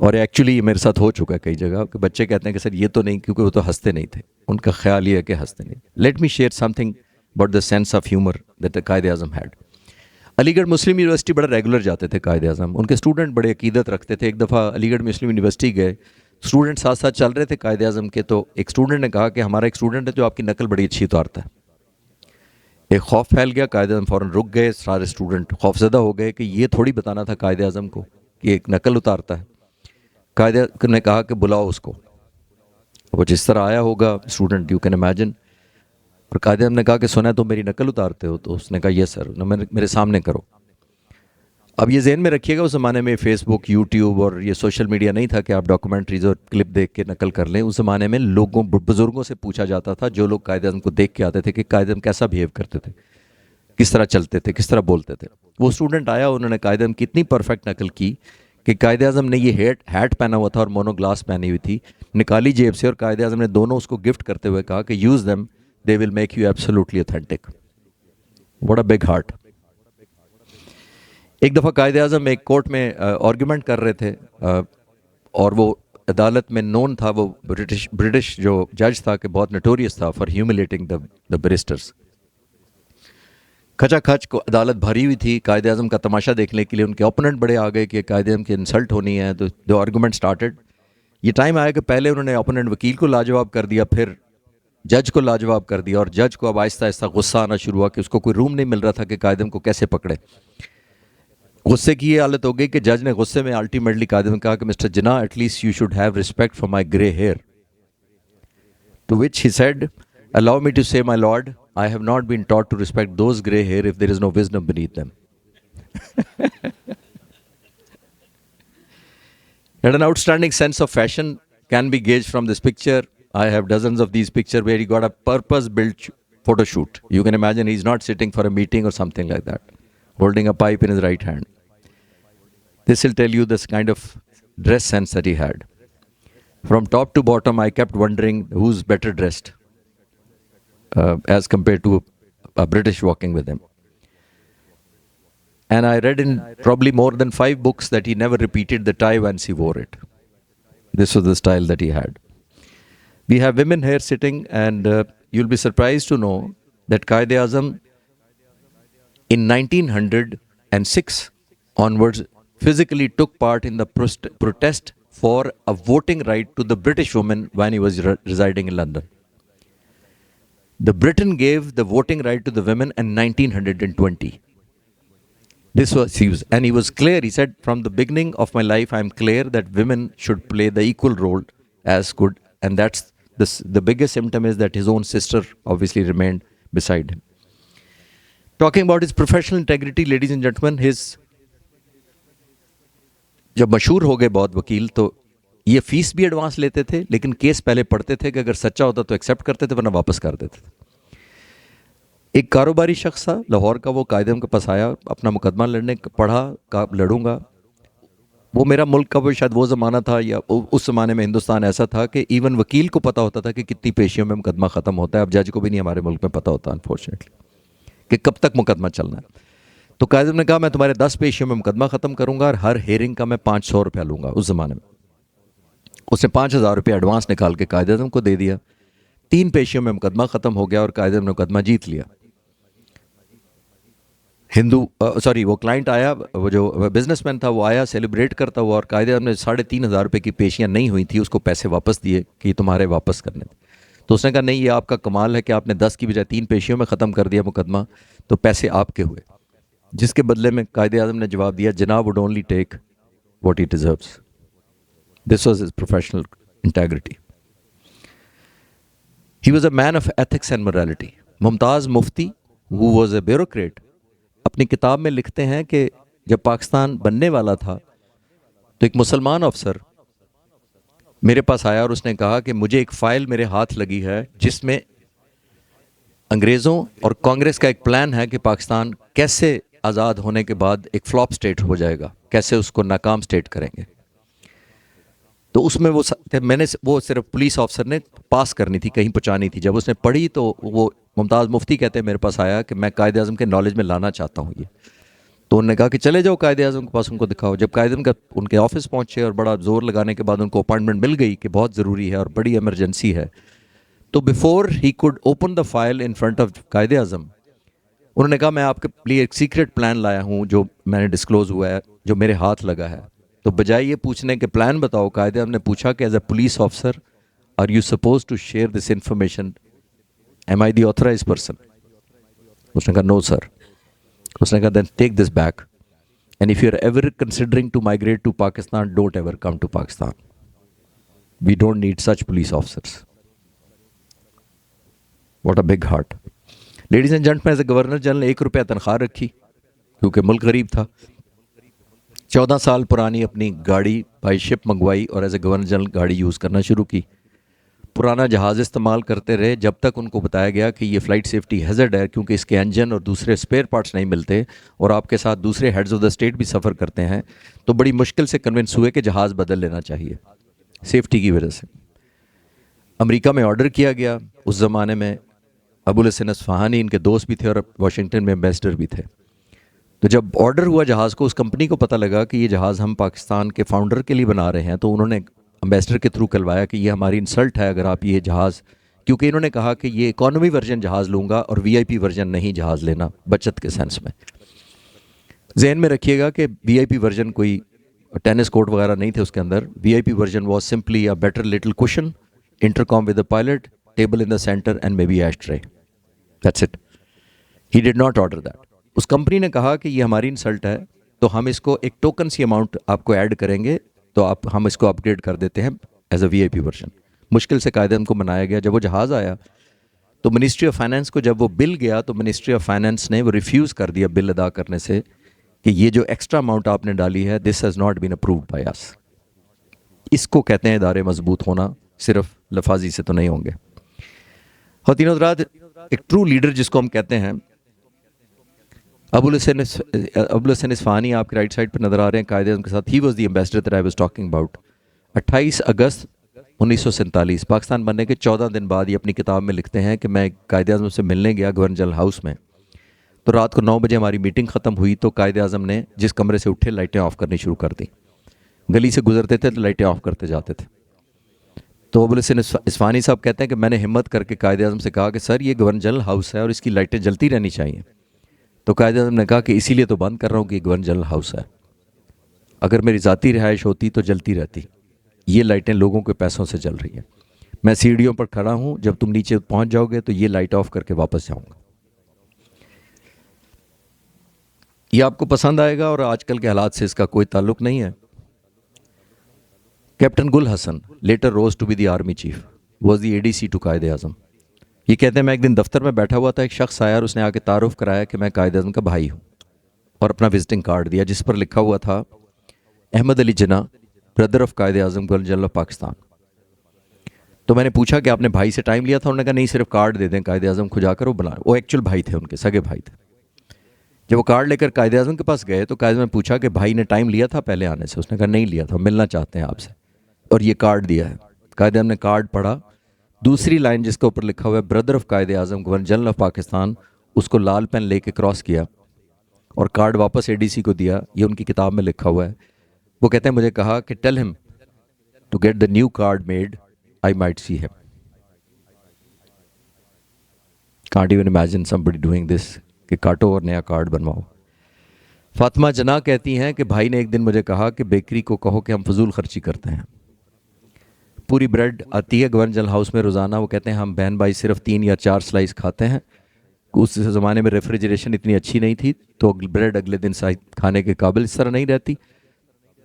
اور actually یہ میرے ساتھ ہو چکا ہے کئی جگہ کہ بچے کہتے ہیں کہ سر یہ تو نہیں، کیونکہ وہ تو ہنستے نہیں تھے، ان کا خیال یہ ہے کہ ہنستے نہیں. Let me share some thing about the sense of humour that the Quaid Azam head. علی گڑھ مسلم یونیورسٹی بڑا ریگولر جاتے تھے قائد اعظم، ان کے اسٹوڈنٹ بڑے عقیدت رکھتے تھے. ایک دفعہ علی گڑھ مسلم یونیورسٹی گئے، اسٹوڈنٹ ساتھ ساتھ چل رہے تھے قائد اعظم کے، تو ایک اسٹوڈنٹ نے کہا کہ ہمارا ایک اسٹوڈنٹ ہے جو آپ کی نقل بڑی اچھی اتارتا ہے. ایک خوف پھیل گیا، قائد اعظم فوراً رک گئے، سارے اسٹوڈنٹ خوف زدہ ہو گئے کہ یہ تھوڑی بتانا تھا قائد اعظم کو کہ ایک نقل اتارتا ہے. قائد اعظم نے کہا کہ بلاؤ اس کو. وہ جس طرح آیا ہوگا اسٹوڈنٹ، یو کین امیجن. اور قائد اعظم نے کہا کہ سنا تم میری نقل اتارتے ہو؟ تو اس نے کہا یس سر. میرے سامنے کرو. اب یہ ذہن میں رکھیے گا اس زمانے میں فیس بک، یوٹیوب اور یہ سوشل میڈیا نہیں تھا کہ آپ ڈاکومنٹریز اور کلپ دیکھ کے نقل کر لیں. اس زمانے میں لوگوں، بزرگوں سے پوچھا جاتا تھا جو لوگ قائد اعظم کو دیکھ کے آتے تھے کہ قائد اعظم کیسا بہیو کرتے تھے، کس طرح چلتے تھے، کس طرح بولتے تھے. وہ اسٹوڈنٹ آیا، انہوں نے قائد اعظم کی اتنی پرفیکٹ نقل کی کہ قائد اعظم نے یہ ہیٹ پہنا ہوا تھا اور مونو گلاس پہنی ہوئی تھی، نکالی جیب سے، اور قائد اعظم نے دونوں اس کو گفٹ کرتے ہوئے کہا کہ use them, they will make you absolutely authentic. What a big heart. ایک دفعہ قائد اعظم ایک کورٹ میں آرگیومنٹ کر رہے تھے، اور وہ عدالت میں نون تھا، وہ برٹش جو جج تھا کہ بہت نٹوریس تھا فار ہیوملیٹنگ دا بیرسٹرس. کھچا کھچ کو عدالت بھری ہوئی تھی، قائد اعظم کا تماشا دیکھنے کے لیے ان کے اوپوننٹ بڑے آ گئے کہ قائد اعظم کی انسلٹ ہونی ہے. تو جو آرگومنٹ سٹارٹڈ، یہ ٹائم آیا کہ پہلے انہوں نے اوپوننٹ وکیل کو لاجواب کر دیا، پھر جج کو لاجواب کر دیا، اور جج کو اب آہستہ آہستہ غصہ آنا شروع ہوا کہ اس کو کوئی روم نہیں مل رہا تھا کہ قائد اعظم کو کیسے پکڑے. غصے کی یہ حالت ہو گئی کہ جج نے غصے میں الٹیمیٹلی قائد اعظم کہا کہ mister Jinnah, at least you should have respect for my grey hair. To which he said, allow me to say my lord, I have not been taught to respect those grey hair if there is no wisdom beneath them. And an outstanding sense of fashion can be gauged from this picture. I have dozens of these pictures where he got a purpose-built photo shoot. You can imagine he's not sitting for a meeting or something like that, holding a pipe in his right hand. This will tell you this kind of dress sense that he had. From top to bottom, I kept wondering who's better dressed as compared to a British walking with him. And I read in probably more than 5 books that he never repeated the tie once he wore it. This was the style that he had. We have women here sitting, and you'll be surprised to know that Quaid-e-Azam in 1906 onwards physically took part in the protest for a voting right to the British woman when he was residing in London. The Britain gave the voting right to the women in 1920. This was and he was clear. He said, from the beginning of my life, I am clear that women should play the equal role as good. And that's the biggest symptom is that his own sister obviously remained beside him. Talking about his professional integrity, ladies and gentlemen, جب مشہور ہو گئے بہت وکیل، تو یہ face بھی advance لیتے تھے، لیکن کیس پہلے پڑھتے تھے کہ اگر سچا ہوتا تو ایکسیپٹ کرتے تھے، ورنہ واپس کر دیتے تھے. ایک کاروباری شخص تھا لاہور کا، وہ قائد اعظم کے پاس آیا اپنا مقدمہ لڑنے، پڑھا کہ لڑوں گا. وہ میرا ملک کا وہ شاید وہ زمانہ تھا، یا اس زمانے میں ہندوستان ایسا تھا کہ ایون وکیل کو پتہ ہوتا تھا کہ کتنی پیشیوں میں مقدمہ ختم ہوتا ہے. اب جج کو بھی نہیں ہمارے ملک میں پتہ ہوتا انفارچونیٹلی کہ کب تک مقدمہ چلنا ہے. تو قائد اعظم نے کہا میں تمہارے 10 پیشیوں میں مقدمہ ختم کروں گا، اور ہر ہیئرنگ کا میں 500 روپیہ لوں گا. اس زمانے میں اس نے 5000 روپیہ ایڈوانس نکال کے قائد اعظم کو دے دیا. 3 پیشیوں میں مقدمہ ختم ہو گیا اور قائد اعظم نے مقدمہ جیت لیا. وہ کلائنٹ آیا، وہ جو بزنس مین تھا وہ آیا سیلیبریٹ کرتا ہوا، اور قائد اعظم نے 3500 روپے کی پیشیاں نہیں ہوئی تھیں، اس کو پیسے واپس دیے کہ یہ تمہارے واپس کرنے تھے. تو اس نے کہا نہیں، یہ آپ کا کمال ہے کہ آپ نے 10 کی بجائے 3 پیشیوں میں ختم کر دیا مقدمہ، تو پیسے آپ کے ہوئے. جس کے بدلے میں قائد اعظم نے جواب دیا، جناب would only take what he deserves. This was his professional integrity. He was a man of ethics and morality. Mumtaz Mufti who was a bureaucrat اپنی کتاب میں لکھتے ہیں کہ جب پاکستان بننے والا تھا تو ایک مسلمان افسر میرے پاس آیا اور اس نے کہا کہ مجھے ایک فائل میرے ہاتھ لگی ہے جس میں انگریزوں اور کانگریس کا ایک پلان ہے کہ پاکستان کیسے آزاد ہونے کے بعد ایک فلاپ سٹیٹ ہو جائے گا، کیسے اس کو ناکام سٹیٹ کریں گے. تو اس میں وہ صرف پولیس آفسر نے پاس کرنی تھی، کہیں پہنچانی تھی. جب اس نے پڑھی تو وہ ممتاز مفتی کہتے ہیں میرے پاس آیا کہ میں قائد اعظم کے نالج میں لانا چاہتا ہوں یہ. تو انہوں نے کہا کہ چلے جاؤ قائد اعظم کے پاس، ان کو دکھاؤ. جب قائد اعظم کا ان کے آفس پہنچے اور بڑا زور لگانے کے بعد ان کو اپائنٹمنٹ مل گئی کہ بہت ضروری ہے اور بڑی ایمرجنسی ہے، تو before he could open the file in front of Quaid اعظم، انہوں نے کہا میں آپ کے لیے ایک سیکرٹ پلان لایا ہوں جو میں نے ڈسکلوز ہوا ہے، جو میرے ہاتھ لگا ہے. تو بجائے یہ پوچھنے کے پلان بتاؤ، قائد اعظم نے پوچھا کہ as a police officer are you supposed to share this information, am I the authorised person? اس نے کہا نو سر. اس نے کہا then take this back and if you are ever considering to migrate to Pakistan don't ever come to Pakistan. We don't need such police officers. What a big heart. Ladies and gentlemen, as a governor general 1 روپیہ تنخواہ رکھی کیونکہ ملک غریب تھا. 14 سال پرانی اپنی گاڑی بائی شپ منگوائی اور ایز اے گورنر جنرل گاڑی یوز کرنا شروع کی. پرانا جہاز استعمال کرتے رہے جب تک ان کو بتایا گیا کہ یہ فلائٹ سیفٹی ہیزرڈ ہے کیونکہ اس کے انجن اور دوسرے اسپیئر پارٹس نہیں ملتے اور آپ کے ساتھ دوسرے ہیڈز آف دا اسٹیٹ بھی سفر کرتے ہیں. تو بڑی مشکل سے کنونس ہوئے کہ جہاز بدل لینا چاہیے سیفٹی کی وجہ سے. امریکہ میں آرڈر کیا گیا. اس زمانے میں ابوالحسن اصفہانی ان کے دوست بھی تھے اور واشنگٹن میں ایمبیسڈر بھی تھے. تو جب آرڈر ہوا جہاز کو، اس کمپنی کو پتہ لگا کہ یہ جہاز ہم پاکستان کے فاؤنڈر کے لیے بنا رہے ہیں، تو انہوں نے امبیسڈر کے تھرو کلوایا کہ یہ ہماری انسلٹ ہے اگر آپ یہ جہاز، کیونکہ انہوں نے کہا کہ یہ اکانومی ورژن جہاز لوں گا اور وی آئی پی ورژن نہیں جہاز لینا، بچت کے سینس میں. ذہن میں رکھیے گا کہ وی آئی پی ورژن کوئی ٹینس کورٹ وغیرہ نہیں تھے اس کے اندر. V I P version was simply a better little cushion, intercom with a pilot, table in the centre and maybe ashtray. That's it. He did not order that. اس company نے کہا کہ یہ ہماری insult ہے تو ہم اس کو ایک ٹوکن سی اماؤنٹ آپ کو ایڈ کریں گے تو ہم اس کو اپ گریڈ کر دیتے ہیں as a we I P version. مشکل سے قائد اعظم کو منایا گیا. جب وہ جہاز آیا تو منسٹری آف فائنانس کو جب وہ بل گیا تو منسٹری آف فائنانس نے وہ ریفیوز کر دیا بل ادا کرنے سے کہ یہ جو ایکسٹرا اماؤنٹ آپ نے ڈالی ہے this has not been approved by us. اس کو کہتے ہیں ادارے مضبوط ہونا، صرف لفاظی سے تو نہیں ہوں گے. خواتین و حضرات، ایک ٹرو لیڈر جس کو ہم کہتے ہیں، ابوالحسن اصفہانی آپ کے رائٹ سائڈ پہ نظر آ رہے ہیں قائد اعظم کے ساتھ. He was the ambassador that I was talking about. 28 اگست 1947 پاکستان بننے کے 14 دن بعد یہ اپنی کتاب میں لکھتے ہیں کہ میں قائد اعظم سے ملنے گیا گورنر جنرل ہاؤس میں. تو رات کو 9 بجے ہماری میٹنگ ختم ہوئی تو قائد اعظم نے جس کمرے سے اٹھے لائٹیں آف کرنی شروع کر دیں. گلی سے گزرتے تھے تو لائٹیں آف کرتے جاتے تھے. تو ابوالحسن اصفہانی صاحب کہتے ہیں کہ میں نے ہمت کر کے قائد اعظم سے کہا کہ سر یہ گورنر جنرل ہاؤس ہے اور اس کی لائٹیں جلتی رہنی چاہیے. تو قائد اعظم نے کہا کہ اسی لیے تو بند کر رہا ہوں کہ یہ گورنر جنرل ہاؤس ہے. اگر میری ذاتی رہائش ہوتی تو جلتی رہتی. یہ لائٹیں لوگوں کے پیسوں سے جل رہی ہیں. میں سیڑھیوں پر کھڑا ہوں، جب تم نیچے پہنچ جاؤ گے تو یہ لائٹ آف کر کے واپس جاؤں گا. یہ آپ کو پسند آئے گا اور آج کل کے حالات سے اس کا کوئی تعلق نہیں ہے. Captain Gul Hassan later rose to be the army chief, was the ADC to Quaid Azam. یہ کہتے ہیں میں ایک دن دفتر میں بیٹھا ہوا تھا، ایک شخص آیا اور اس نے آ کے تعارف کرایا کہ میں قائد اعظم کا بھائی ہوں اور اپنا وزٹنگ کارڈ دیا جس پر لکھا ہوا تھا Ahmad Ali Jinnah, brother of Quaid Azam governor general of Pakistan. تو میں نے پوچھا کہ آپ نے بھائی سے ٹائم لیا تھا؟ انہوں نے کہا نہیں، صرف کارڈ دے دیں قائد اعظم کو جا کر وہ بنا. وہ ایکچوئل بھائی تھے، ان کے سگے بھائی تھے. جب وہ کارڈ لے کر قائد اعظم کے پاس گئے تو قائد اعظم نے پوچھا کہ بھائی نے ٹائم لیا تھا پہلے آنے سے؟ اس نے کہا نہیں لیا تھا، ملنا چاہتے ہیں آپ سے اور یہ کارڈ دیا ہے. قائد اعظم نے کارڈ پڑھا. دوسری لائن جس کے اوپر لکھا ہوا ہے brother of Quaid Azam governor general of Pakistan, اس کو لال پین لے کے کراس کیا اور کارڈ واپس ADC کو دیا. یہ ان کی کتاب میں لکھا ہوا ہے. وہ کہتے ہیں مجھے کہا کہ tell him to get the new card made, I might see him. Can't even imagine somebody doing this کہ کاٹو اور نیا کارڈ بنواؤ. فاطمہ جناح کہتی ہیں کہ بھائی نے ایک دن مجھے کہا کہ بیکری کو کہو کہ ہم فضول خرچی کرتے ہیں. پوری بریڈ آتی ہے گورنر جنرل ہاؤس میں روزانہ. وہ کہتے ہیں ہم بہن بھائی صرف 3 یا 4 سلائس کھاتے ہیں. اس زمانے میں ریفریجریشن اتنی اچھی نہیں تھی تو بریڈ اگلے دن کھانے کے قابل اس طرح نہیں رہتی.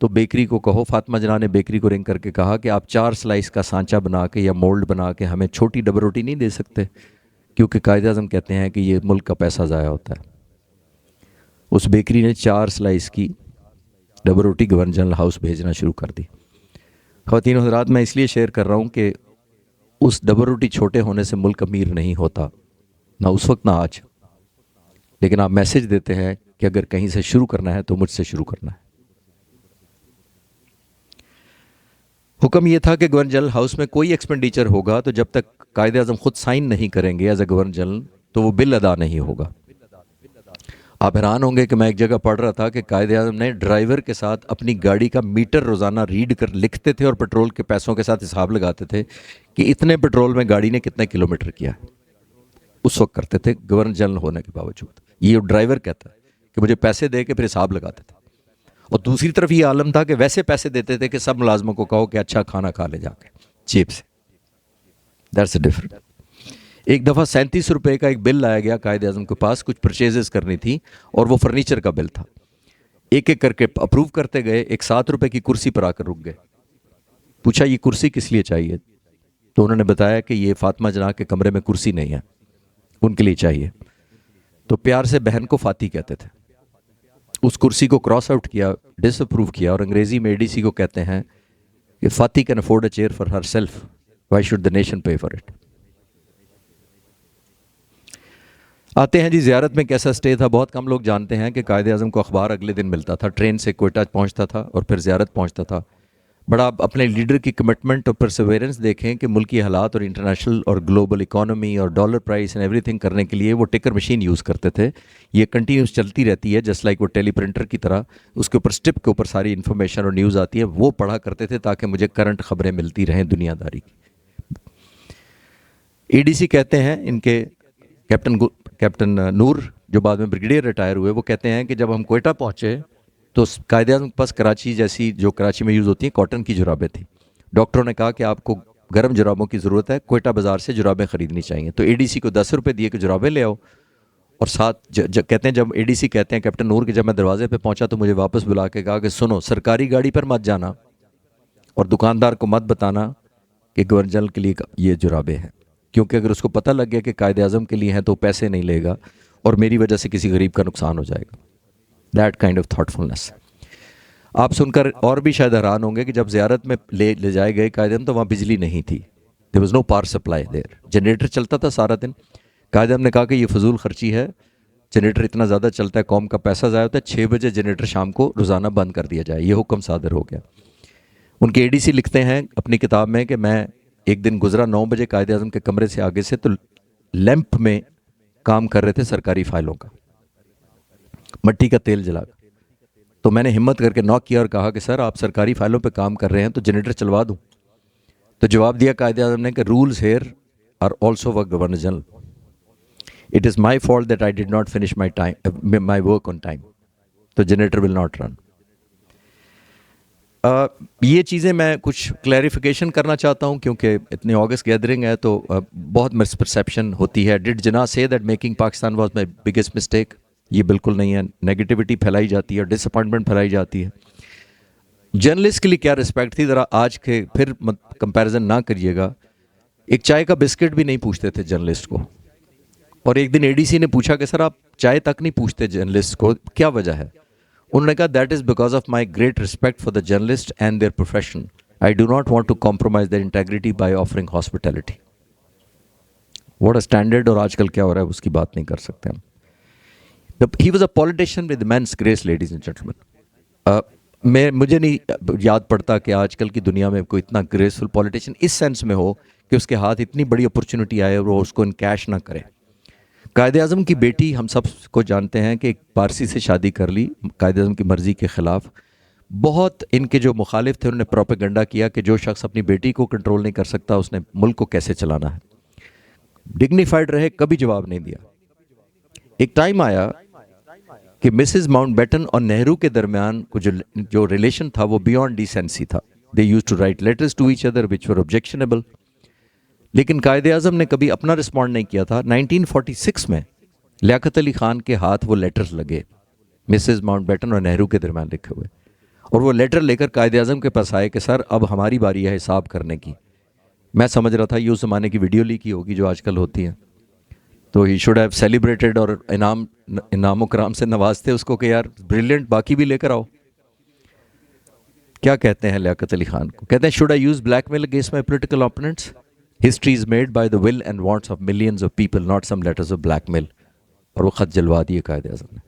تو بیکری کو کہو. فاطمہ جناح نے بیکری کو رنگ کر کے کہا کہ آپ 4 سلائس کا سانچہ بنا کے یا مولڈ بنا کے ہمیں چھوٹی ڈبل روٹی نہیں دے سکتے؟ کیونکہ قائد اعظم کہتے ہیں کہ یہ ملک کا پیسہ ضائع ہوتا ہے. اس بیکری نے 4 سلائس کی ڈبل روٹی گورنر جنرل ہاؤس بھیجنا شروع کر دی. خواتین و حضرات، میں اس لیے شیئر کر رہا ہوں کہ اس ڈبل روٹی چھوٹے ہونے سے ملک امیر نہیں ہوتا، نہ اس وقت نہ آج. لیکن آپ میسج دیتے ہیں کہ اگر کہیں سے شروع کرنا ہے تو مجھ سے شروع کرنا ہے. حکم یہ تھا کہ گورنر جنرل ہاؤس میں کوئی ایکسپینڈیچر ہوگا تو جب تک قائد اعظم خود سائن نہیں کریں گے ایز اے گورنر جنرل تو وہ بل ادا نہیں ہوگا. آپ حیران ہوں گے کہ میں ایک جگہ پڑھ رہا تھا کہ قائد اعظم نے ڈرائیور کے ساتھ اپنی گاڑی کا میٹر روزانہ ریڈ کر لکھتے تھے اور پیٹرول کے پیسوں کے ساتھ حساب لگاتے تھے کہ اتنے پیٹرول میں گاڑی نے کتنے کلومیٹر کیا ہے. اس وقت کرتے تھے گورنر جنرل ہونے کے باوجود. یہ ڈرائیور کہتا ہے کہ مجھے پیسے دے کے پھر حساب لگاتے تھے. اور دوسری طرف یہ عالم تھا کہ ویسے پیسے دیتے تھے کہ سب ملازموں کو کہو کہ اچھا کھانا کھا لے جا کے جیب سے. That's a different. ایک دفعہ 37 روپے کا ایک بل لایا گیا قائد اعظم کے پاس, کچھ پرچیزز کرنی تھی اور وہ فرنیچر کا بل تھا. ایک ایک کر کے اپروو کرتے گئے. ایک 7 روپے کی کرسی پر آ کر رک گئے. پوچھا یہ کرسی کس لیے چاہیے؟ تو انہوں نے بتایا کہ یہ فاطمہ جناح کے کمرے میں کرسی نہیں ہے, ان کے لیے چاہیے. تو پیار سے بہن کو فاطی کہتے تھے. اس کرسی کو کراس آؤٹ کیا, ڈس اپروو کیا, اور انگریزی میں ADC کو کہتے ہیں کہ Fati can afford a chair for herself, why should the nation pay for it. آتے ہیں جی زیارت میں کیسا سٹے تھا. بہت کم لوگ جانتے ہیں کہ قائد اعظم کو اخبار اگلے دن ملتا تھا. ٹرین سے کوئٹہ پہنچتا تھا اور پھر زیارت پہنچتا تھا. بڑا اپنے لیڈر کی کمٹمنٹ اور پرسیویرنس دیکھیں کہ ملکی حالات اور انٹرنیشنل اور گلوبل اکانومی اور dollar price and every thing کرنے کے لیے وہ ٹکر مشین یوز کرتے تھے. یہ کنٹینیوس چلتی رہتی ہے جسٹ لائک وہ ٹیلی پرنٹر کی طرح. اس کے اوپر سٹپ کے اوپر ساری انفارمیشن اور نیوز آتی ہے, وہ پڑھا کرتے تھے تاکہ مجھے کرنٹ خبریں ملتی رہیں دنیا داری کی. ADC کہتے ہیں ان کے کیپٹن نور جو بعد میں بریگیڈیئر ریٹائر ہوئے, وہ کہتے ہیں کہ جب ہم کوئٹہ پہنچے تو قائد اعظم کے پاس کراچی جیسی جو کراچی میں یوز ہوتی ہیں کاٹن کی جرابیں تھیں. ڈاکٹروں نے کہا کہ آپ کو گرم جرابوں کی ضرورت ہے, کوئٹہ بازار سے جرابیں خریدنی چاہیے. تو ADC کو 10 روپے دیے کہ جرابیں لے آؤ. اور ساتھ کہتے ہیں جب ADC کہتے ہیں کیپٹن نور کہ جب میں دروازے پہ پہنچا تو مجھے واپس بلا کے کہا کہ سنو, سرکاری گاڑی پر مت جانا اور دکاندار کو مت بتانا کہ گورنر جنرل کے لیے یہ جرابیں ہیں, کیونکہ اگر اس کو پتہ لگ گیا کہ قائد اعظم کے لیے ہیں تو پیسے نہیں لے گا اور میری وجہ سے کسی غریب کا نقصان ہو جائے گا. That kind of thoughtfulness. آپ سن کر اور بھی شاید حیران ہوں گے کہ جب زیارت میں لے جائے گئے قائد اعظم تو وہاں بجلی نہیں تھی. There was no power supply there. Generator چلتا تھا سارا دن. قائد اعظم نے کہا کہ یہ فضول خرچی ہے, جنریٹر اتنا زیادہ چلتا ہے, قوم کا پیسہ ضائع ہوتا ہے, 6 بجے جنریٹر شام کو روزانہ بند کر دیا جائے. یہ حکم صادر ہو گیا. ان کے ADC لکھتے ہیں اپنی کتاب میں کہ میں ایک دن گزرا 9 بجے قائد اعظم کے کمرے سے آگے سے, تو لیمپ میں کام کر رہے تھے سرکاری فائلوں کا, مٹی کا تیل جلا کر. تو میں نے ہمت کر کے ناک کیا اور کہا کہ سر آپ سرکاری فائلوں پہ کام کر رہے ہیں تو جنریٹر چلوا دوں. تو جواب دیا قائد اعظم نے کہ rules here are also work governor general. It is my fault that I did not finish my work on time. تو جنریٹر ول ناٹ رن. یہ چیزیں میں کچھ کلیریفیکیشن کرنا چاہتا ہوں کیونکہ اتنی آگسٹ گیدرنگ ہے تو بہت مسپرسیپشن ہوتی ہے. ڈڈ جناح سے that making Pakistan was my biggest mistake? یہ بالکل نہیں ہے. نیگیٹیوٹی پھیلائی جاتی ہے, ڈس اپوائنٹمنٹ پھیلائی جاتی ہے. جرنلسٹ کے لیے کیا رسپیکٹ تھی, ذرا آج کے پھر کمپیریزن نہ کریے گا. ایک چائے کا بسکٹ بھی نہیں پوچھتے تھے جرنلسٹ کو. اور ایک دن ADC نے پوچھا کہ سر آپ چائے تک نہیں پوچھتے جرنلسٹ کو, کیا وجہ ہے؟ انہوں نے کہا that is because of my great respect for the journalist and their profession. I do not want to compromise their integrity by offering hospitality. What a standard. اور آج کل کیا ہو رہا ہے اس کی بات نہیں کر سکتے ہم. He was a politician with immense grace, ladies and gentlemen. مجھے نہیں یاد پڑتا کہ آج کل کی دنیا میں کوئی اتنا گریسفل پولیٹیشین اس سینس میں ہو کہ اس کے ہاتھ اتنی بڑی اپرچونٹی آئے اور وہ اس کو انکیش نہ کرے. قائد اعظم کی بیٹی ہم سب کو جانتے ہیں کہ ایک پارسی سے شادی کر لی قائد اعظم کی مرضی کے خلاف. بہت ان کے جو مخالف تھے انہوں نے پروپیگنڈا کیا کہ جو شخص اپنی بیٹی کو کنٹرول نہیں کر سکتا اس نے ملک کو کیسے چلانا ہے. ڈگنیفائڈ رہے, کبھی جواب نہیں دیا. ایک ٹائم آیا کہ مسز ماؤنٹ بیٹن اور نہرو کے درمیان کو جو ریلیشن تھا وہ بیونڈ ڈیسینسی تھا. They use to write letters to each other which were objectionable. لیکن قائد اعظم نے کبھی اپنا رسپونڈ نہیں کیا تھا. 1946 میں لیاقت علی خان کے ہاتھ وہ لیٹرز لگے مسز ماؤنٹ بیٹن اور نہرو کے درمیان لکھے ہوئے, اور وہ لیٹر لے کر قائد اعظم کے پاس آئے کہ سر اب ہماری باری ہے حساب کرنے کی. میں سمجھ رہا تھا یہ اس زمانے کی ویڈیو لیک ہی ہوگی جو آج کل ہوتی ہیں. تو ہی شوڈ ہیو سیلیبریٹڈ اور انعام و کرام سے نوازتے اس کو کہ یار بریلینٹ, باقی بھی لے کر آؤ. کیا کہتے ہیں لیاقت علی خان کو؟ کہتے ہیں should I use blackmail against my political opponents? History is made by the will and wants of millions of people, not some letters of blackmail. اور وہ خط جلوا دیے قائد اعظم نے.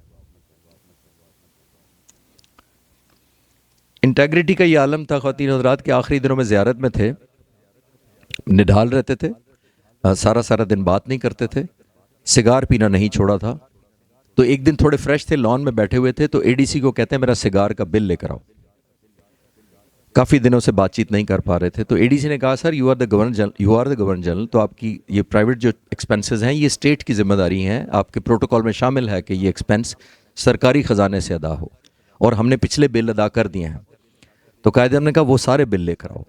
انٹیگریٹی کا یہ عالم تھا. خواتین حضرات کے آخری دنوں میں زیارت میں تھے, نڈھال رہتے تھے, سارا دن بات نہیں کرتے تھے, سگار پینا نہیں چھوڑا تھا, تو ایک دن تھوڑے فریش تھے, لان میں بیٹھے ہوئے تھے, تو اے ڈی سی کو کہتے ہیں میرا سگار کا بل لے کر آؤ. کافی دنوں سے بات چیت نہیں کر پا رہے تھے, تو اے ڈی سی نے کہا sir you are the governor general, تو آپ کی یہ پرائیویٹ جو ایکسپینسز ہیں یہ اسٹیٹ کی ذمہ داری ہیں, آپ کے پروٹوکول میں شامل ہے کہ یہ ایکسپینس سرکاری خزانے سے ادا ہو, اور ہم نے پچھلے بل ادا کر دیے ہیں. تو قائد اعظم نے کہا وہ سارے بل لے کر آؤ.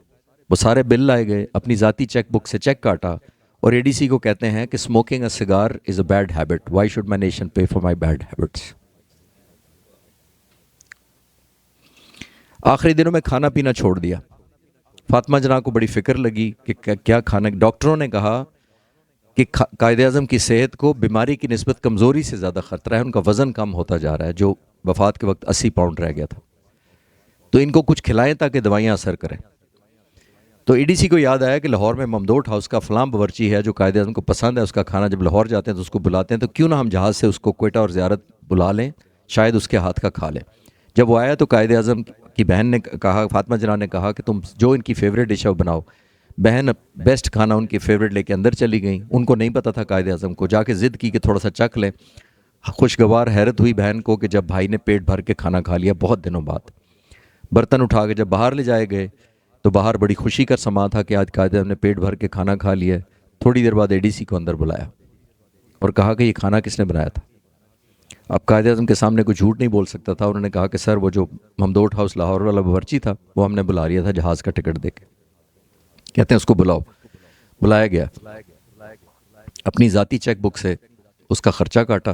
وہ سارے بل لائے گئے, اپنی ذاتی چیک بک سے چیک کاٹا, اور اے ڈی سی کو کہتے ہیں کہ smoking a cigar is a bad habit, why should my nation pay for my bad habits. آخری دنوں میں کھانا پینا چھوڑ دیا. فاطمہ جناح کو بڑی فکر لگی کہ کیا کھانا, ڈاکٹروں نے کہا کہ قائد اعظم کی صحت کو بیماری کی نسبت کمزوری سے زیادہ خطرہ ہے, ان کا وزن کم ہوتا جا رہا ہے, جو وفات کے وقت 80 پاؤنڈ رہ گیا تھا, تو ان کو کچھ کھلائیں تاکہ دوائیاں اثر کریں. تو ای ڈی سی کو یاد آیا کہ لاہور میں ممدوٹ ہاؤس کا فلاں باورچی ہے جو قائد اعظم کو پسند ہے, اس کا کھانا جب لاہور جاتے ہیں تو اس کو بلاتے ہیں, تو کیوں نہ ہم جہاز سے اس کو کوئٹہ اور زیارت بلا لیں, شاید اس کے ہاتھ کا کھا لیں. جب وہ آیا تو قائد اعظم کی بہن نے کہا, فاطمہ جناح نے کہا کہ تم جو ان کی فیوریٹ ڈش ہے وہ بناؤ. بہن بیسٹ کھانا ان کی فیوریٹ لے کے اندر چلی گئیں. ان کو نہیں پتہ تھا قائد اعظم کو, جا کے ضد کی کہ تھوڑا سا چکھ لیں. خوشگوار حیرت ہوئی بہن کو کہ جب بھائی نے پیٹ بھر کے کھانا کھا لیا بہت دنوں بعد. برتن اٹھا کے جب باہر لے جائے گئے تو باہر بڑی خوشی کا سما تھا کہ آج قائد اعظم نے پیٹ بھر کے کھانا کھا لیا. تھوڑی دیر بعد اے ڈی سی کو اندر بلایا اور کہا کہ یہ کھانا کس نے بنایا تھا. اب قائد اعظم کے سامنے کوئی جھوٹ نہیں بول سکتا تھا. انہوں نے کہا کہ سر وہ جو ممدوٹ ہاؤس لاہور والا باورچی تھا وہ ہم نے بلا لیا تھا جہاز کا ٹکٹ دے کے. کہتے ہیں اس کو بلاؤ. بلایا گیا, اپنی ذاتی چیک بک سے اس کا خرچہ کاٹا,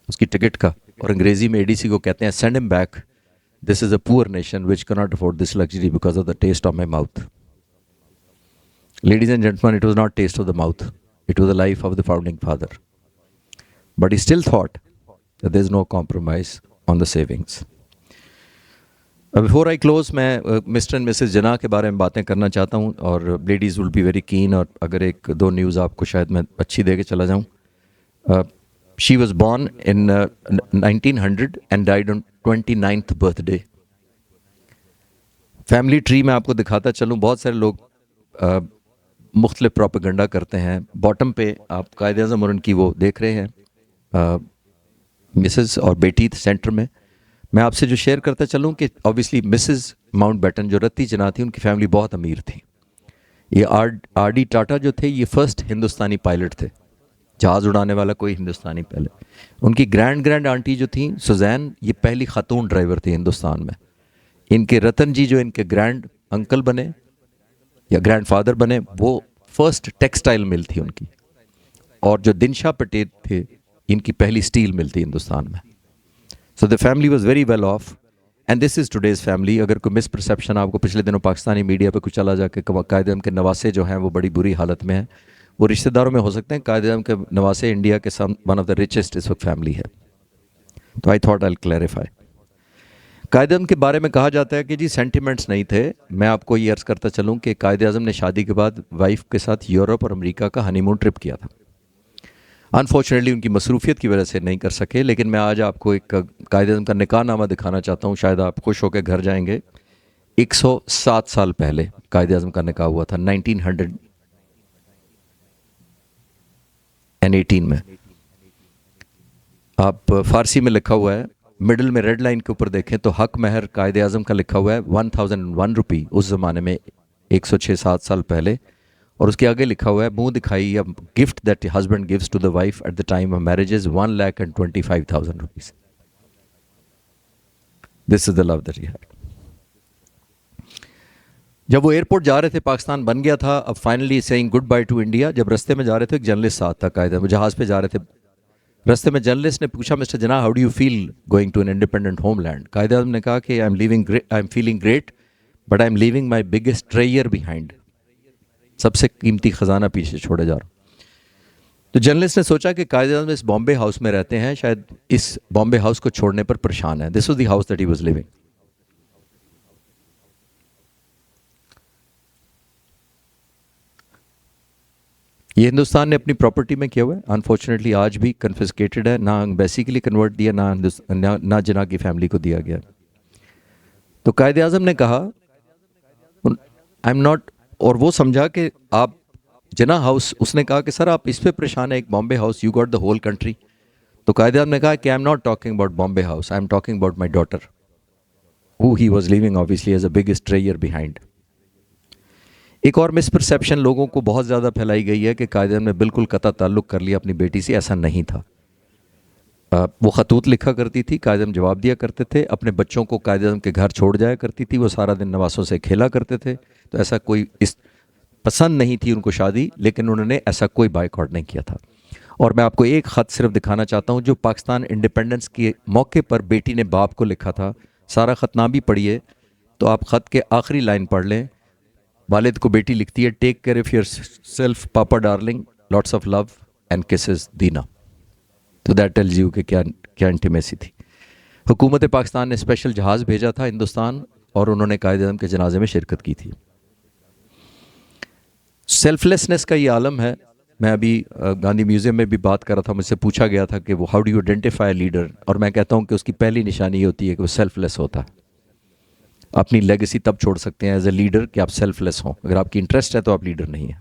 اس کی ٹکٹ کا, اور انگریزی میں اے ڈی سی کو کہتے ہیں سینڈ ہم بیک, دس از اے پور nation which cannot afford this luxury because of the taste of my mouth. Ladies and gentlemen, it was not taste of the mouth, it was the life of the founding father. But he still thought that there is no compromise on the savings. Before I close, میں mister and Mrs Jinnah کے بارے میں باتیں کرنا چاہتا ہوں, اور ladies will be very keen, اور اگر ایک دو نیوز آپ کو شاید میں اچھی دے کے چلا جاؤں. She was born in 1900 and died on 29th birthday. Family tree میں آپ کو دکھاتا چلوں, بہت سارے لوگ مختلف پروپیگنڈا کرتے ہیں. باٹم پہ آپ قائد اعظم اور ان کی وہ دیکھ رہے ہیں, مسز اور بیٹی سینٹر میں. میں آپ سے جو شیئر کرتا چلوں کہ اوبیسلی مسز ماؤنٹ بیٹن جو رتی جناح تھی, ان کی فیملی بہت امیر تھی. یہ آر ڈی ٹاٹا جو تھے یہ فرسٹ ہندوستانی پائلٹ تھے, جہاز اڑانے والا کوئی ہندوستانی پہلے. ان کی گرینڈ آنٹی جو تھیں سوزین, یہ پہلی خاتون ڈرائیور تھی ہندوستان میں. ان کے رتن جی جو ان کے گرینڈ انکل بنے یا گرینڈ فادر بنے, وہ فرسٹ ٹیکسٹائل مل تھی ان کی. اور جو دنشا پٹیل تھے, ان کی پہلی سٹیل مل تھی ہندوستان میں. So the family was very well off, and this is today's family. اگر کوئی مس پرسیپشن آپ کو پچھلے دنوں پاکستانی میڈیا پہ کچھ چلا جا کے قائد اعظم کے نواسے جو ہیں وہ بڑی بری حالت میں ہیں, وہ رشتہ داروں میں ہو سکتے ہیں. قائد اعظم کے نواسے انڈیا کے ون آف دا ریچسٹ اس وقت فیملی ہے. تو I thought I clarify. Quaid Azam کے بارے میں کہا جاتا ہے کہ جی سینٹیمنٹس نہیں تھے. میں آپ کو یہ عرض کرتا چلوں کہ قائد اعظم نے شادی کے بعد وائف کے ساتھ یورپ اور امریکہ کا ہنی مون ٹرپ کیا تھا. انفارچونیٹلی ان کی مصروفیت کی وجہ سے نہیں کر سکے, لیکن میں آج آپ کو ایک قائد اعظم کا نکاح نامہ دکھانا چاہتا ہوں. شاید آپ خوش ہو کے گھر جائیں گے. 107 سال پہلے قائد اعظم کا نکاح ہوا تھا 1918 میں. آپ فارسی میں لکھا ہوا ہے, مڈل میں ریڈ لائن کے اوپر دیکھیں تو حق مہر قائد اعظم کا لکھا ہوا ہے 1001 روپی اس زمانے میں 106-7 سال پہلے. اور اس کے آگے لکھا ہوا ہے منہ دکھائی یا gift that husband gives to the wife at the time of marriage is 1,25,000 rupees. This is the love that he had. جب وہ ایئرپورٹ جا رہے تھے, پاکستان بن گیا تھا, اب finally saying goodbye to India. جب رستے میں جا رہے تھے ایک جرنلسٹ ساتھ تھا قائد اعظم, جہاز پہ جا رہے تھے. رستے میں جرنلسٹ نے پوچھا mister Jinnah how do you feel going to an independent homeland. Quaid Azam نے کہا کہ I am feeling great but I am leaving my biggest treasure behind. سب سے قیمتی خزانہ پیچھے چھوڑے جا رہا ہوں. تو جرنلسٹ نے سوچا کہ قائد اعظم اس بامبے ہاؤس میں رہتے ہیں, شاید اس بامبے ہاؤس کو چھوڑنے پر پریشان ہے. This was the house that he was living. یہ ہندوستان نے اپنی پراپرٹی میں کیا ہوا ہے, انفارچونیٹلی آج بھی کنفسکیٹڈ ہے. نہ ایمبیسی کے لیے کنورٹ دیا, نہ جناح کی فیملی کو دیا گیا. تو قائد اعظم نے کہا آئی ایم ناٹ, اور وہ سمجھا کہ آپ جناح ہاؤس, اس نے کہا کہ سر آپ اس پہ پریشان ہیں, ایک Bombay house, you got the whole country. تو قائد اعظم نے کہا کہ I am not talking about Bombay house, I am talking about my daughter who he was leaving obviously as a biggest treasure behind. ایک اور مسپرسیپشن لوگوں کو بہت زیادہ پھیلائی گئی ہے کہ قائد اعظم نے بالکل قطع تعلق کر لیا اپنی بیٹی سے. ایسا نہیں تھا. وہ خطوط لکھا کرتی تھی, قائد اعظم جواب دیا کرتے تھے, اپنے بچوں کو قائد اعظم کے گھر چھوڑ جایا کرتی تھی, وہ سارا دن نواسوں سے کھیلا کرتے تھے. تو ایسا کوئی پسند نہیں تھی ان کو شادی, لیکن انہوں نے ایسا کوئی بائیکاٹ نہیں کیا تھا. اور میں آپ کو ایک خط صرف دکھانا چاہتا ہوں جو پاکستان انڈیپینڈنس کے موقع پر بیٹی نے باپ کو لکھا تھا. سارا خط نہ بھی پڑھیے تو آپ خط کے آخری لائن پڑھ لیں. والد کو بیٹی لکھتی ہے, take care of yourself papa darling, lots of love and kisses دینا. تو دیٹ ٹیلز یو کہ کیا انٹیمیسی تھی. حکومت پاکستان نے اسپیشل جہاز بھیجا تھا ہندوستان, اور انہوں نے قائد اعظم کے جنازے میں شرکت کی تھی. سیلف لیسنس کا یہ عالم ہے. میں ابھی گاندھی میوزیم میں بھی بات کر رہا تھا, مجھ سے پوچھا گیا تھا کہ وہ how do you identify leader, اور میں کہتا ہوں کہ اس کی پہلی نشانی یہ ہوتی ہے کہ وہ سیلف لیس ہوتا ہے. اپنی لیگیسی تب چھوڑ سکتے ہیں ایز اے لیڈر کہ آپ سیلف لیس ہوں. اگر آپ کی انٹرسٹ ہے تو آپ لیڈر نہیں ہیں.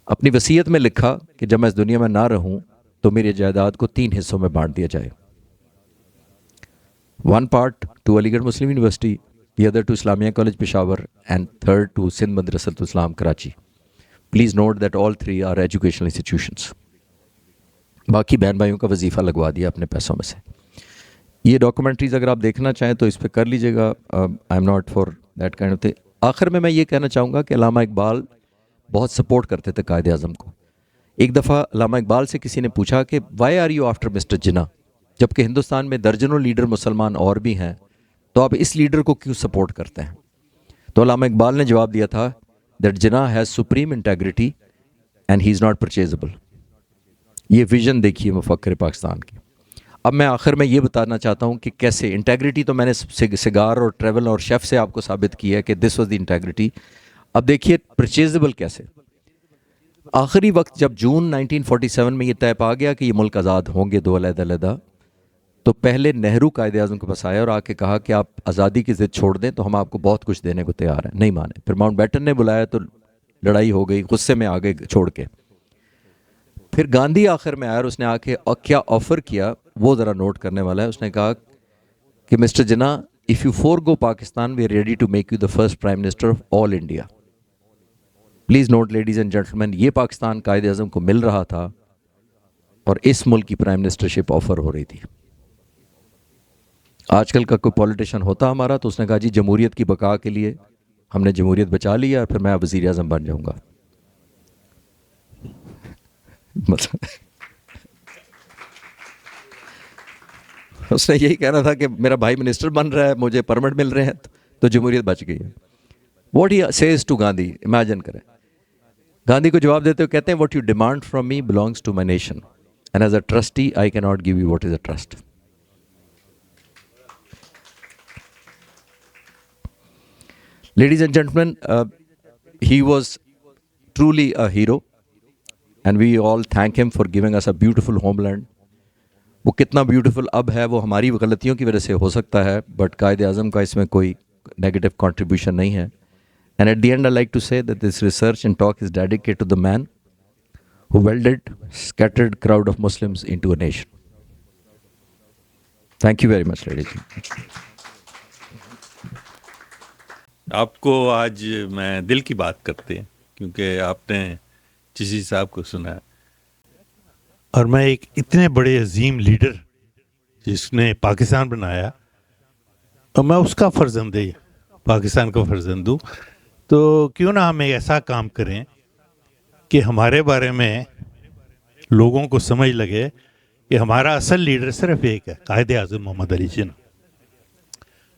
اپنی وصیت میں لکھا کہ جب میں اس دنیا میں نہ رہوں تو میری جائیداد کو 3 حصوں میں بانٹ دیا جائے. 1 part to Aligarh Muslim University, the other to Islamia College Peshawar, and 3rd to Sindh Madressatul Islam Karachi. Please note that all 3 are educational institutions. باقی بہن بھائیوں کا وظیفہ لگوا دیا اپنے پیسوں میں سے. یہ ڈاکومنٹریز اگر آپ دیکھنا چاہیں تو اس پہ کر لیجیے گا. I am not for that kind of thing. آخر میں یہ کہنا چاہوں گا کہ علامہ اقبال بہت سپورٹ کرتے تھے قائد اعظم کو. ایک دفعہ علامہ اقبال سے کسی نے پوچھا کہ why are you after mister Jinnah, جبکہ ہندوستان میں درجنوں لیڈر مسلمان اور بھی ہیں, تو آپ اس لیڈر کو کیوں سپورٹ کرتے ہیں؟ تو علامہ اقبال نے جواب دیا تھا that Jinnah has supreme integrity and he is not purchasable. یہ ویژن دیکھیے مفکر پاکستان کی. اب میں آخر میں یہ بتانا چاہتا ہوں کہ کیسے انٹیگریٹی, تو میں نے سگار اور ٹریول اور شیف سے آپ کو ثابت کیا ہے کہ دس واز دی انٹیگریٹی. اب دیکھیے پرچیزبل کیسے. آخری وقت جب جون 1947 میں یہ طے پا گیا کہ یہ ملک آزاد ہوں گے 2 علیحدہ, تو پہلے نہرو قائد اعظم کے پاس آیا اور آ کے کہا کہ آپ آزادی کی ضد چھوڑ دیں تو ہم آپ کو بہت کچھ دینے کو تیار ہیں. نہیں مانے. پھر ماؤنٹ بیٹن نے بلایا تو لڑائی ہو گئی, غصے میں آگے چھوڑ کے. پھر گاندھی آخر میں آیا اور اس نے آ کے کیا آفر کیا وہ ذرا نوٹ کرنے والا ہے. اس نے کہا کہ mister Jinnah, if you forgo Pakistan we are ready to make you the first prime minister of all India. Please note ladies and gentlemen, یہ پاکستان قائد اعظم کو مل رہا تھا اور اس ملک کی پرائم منسٹرشپ آفر ہو رہی تھی. آج کل کا کوئی پولیٹیشین ہوتا ہمارا تو اس نے کہا جی جمہوریت کی بقا کے لیے ہم نے جمہوریت بچا لی ہے اور پھر میں وزیر اعظم بن جاؤں گا. اس نے یہی کہنا تھا کہ میرا بھائی منسٹر بن رہا ہے, مجھے پرمٹ مل رہے ہیں, تو جمہوریت بچ گئی ہے. What he says to Gandhi, imagine کریں. گاندھی کو جواب دیتے ہوئے کہتے ہیں what you demand from me belongs to my nation and as a trustee I can not give you what is a trust. Ladies and gentlemen, he was truly a hero and we all thank him for giving us a beautiful homeland. وہ کتنا beautiful اب ہے وہ ہماری غلطیوں کی وجہ سے ہو سکتا ہے, بٹ قائد اعظم کا اس میں کوئی نیگیٹو کنٹریبیوشن نہیں ہے. And at the end I like to say that this research and talk is dedicated to the man who welded scattered crowd of Muslims into a nation. Thank you very much, ladies and gentlemen. آپ کو آج میں دل کی بات کرتے ہیں کیونکہ آپ نے چشتی صاحب کو سنا ہے, اور میں ایک اتنے بڑے عظیم لیڈر جس نے پاکستان بنایا اور میں اس کا فرزند پاکستان کا فرزند ہوں, تو کیوں نہ ہم ایک ایسا کام کریں کہ ہمارے بارے میں لوگوں کو سمجھ لگے کہ ہمارا اصل لیڈر صرف ایک ہے, قائد اعظم محمد علی جناح.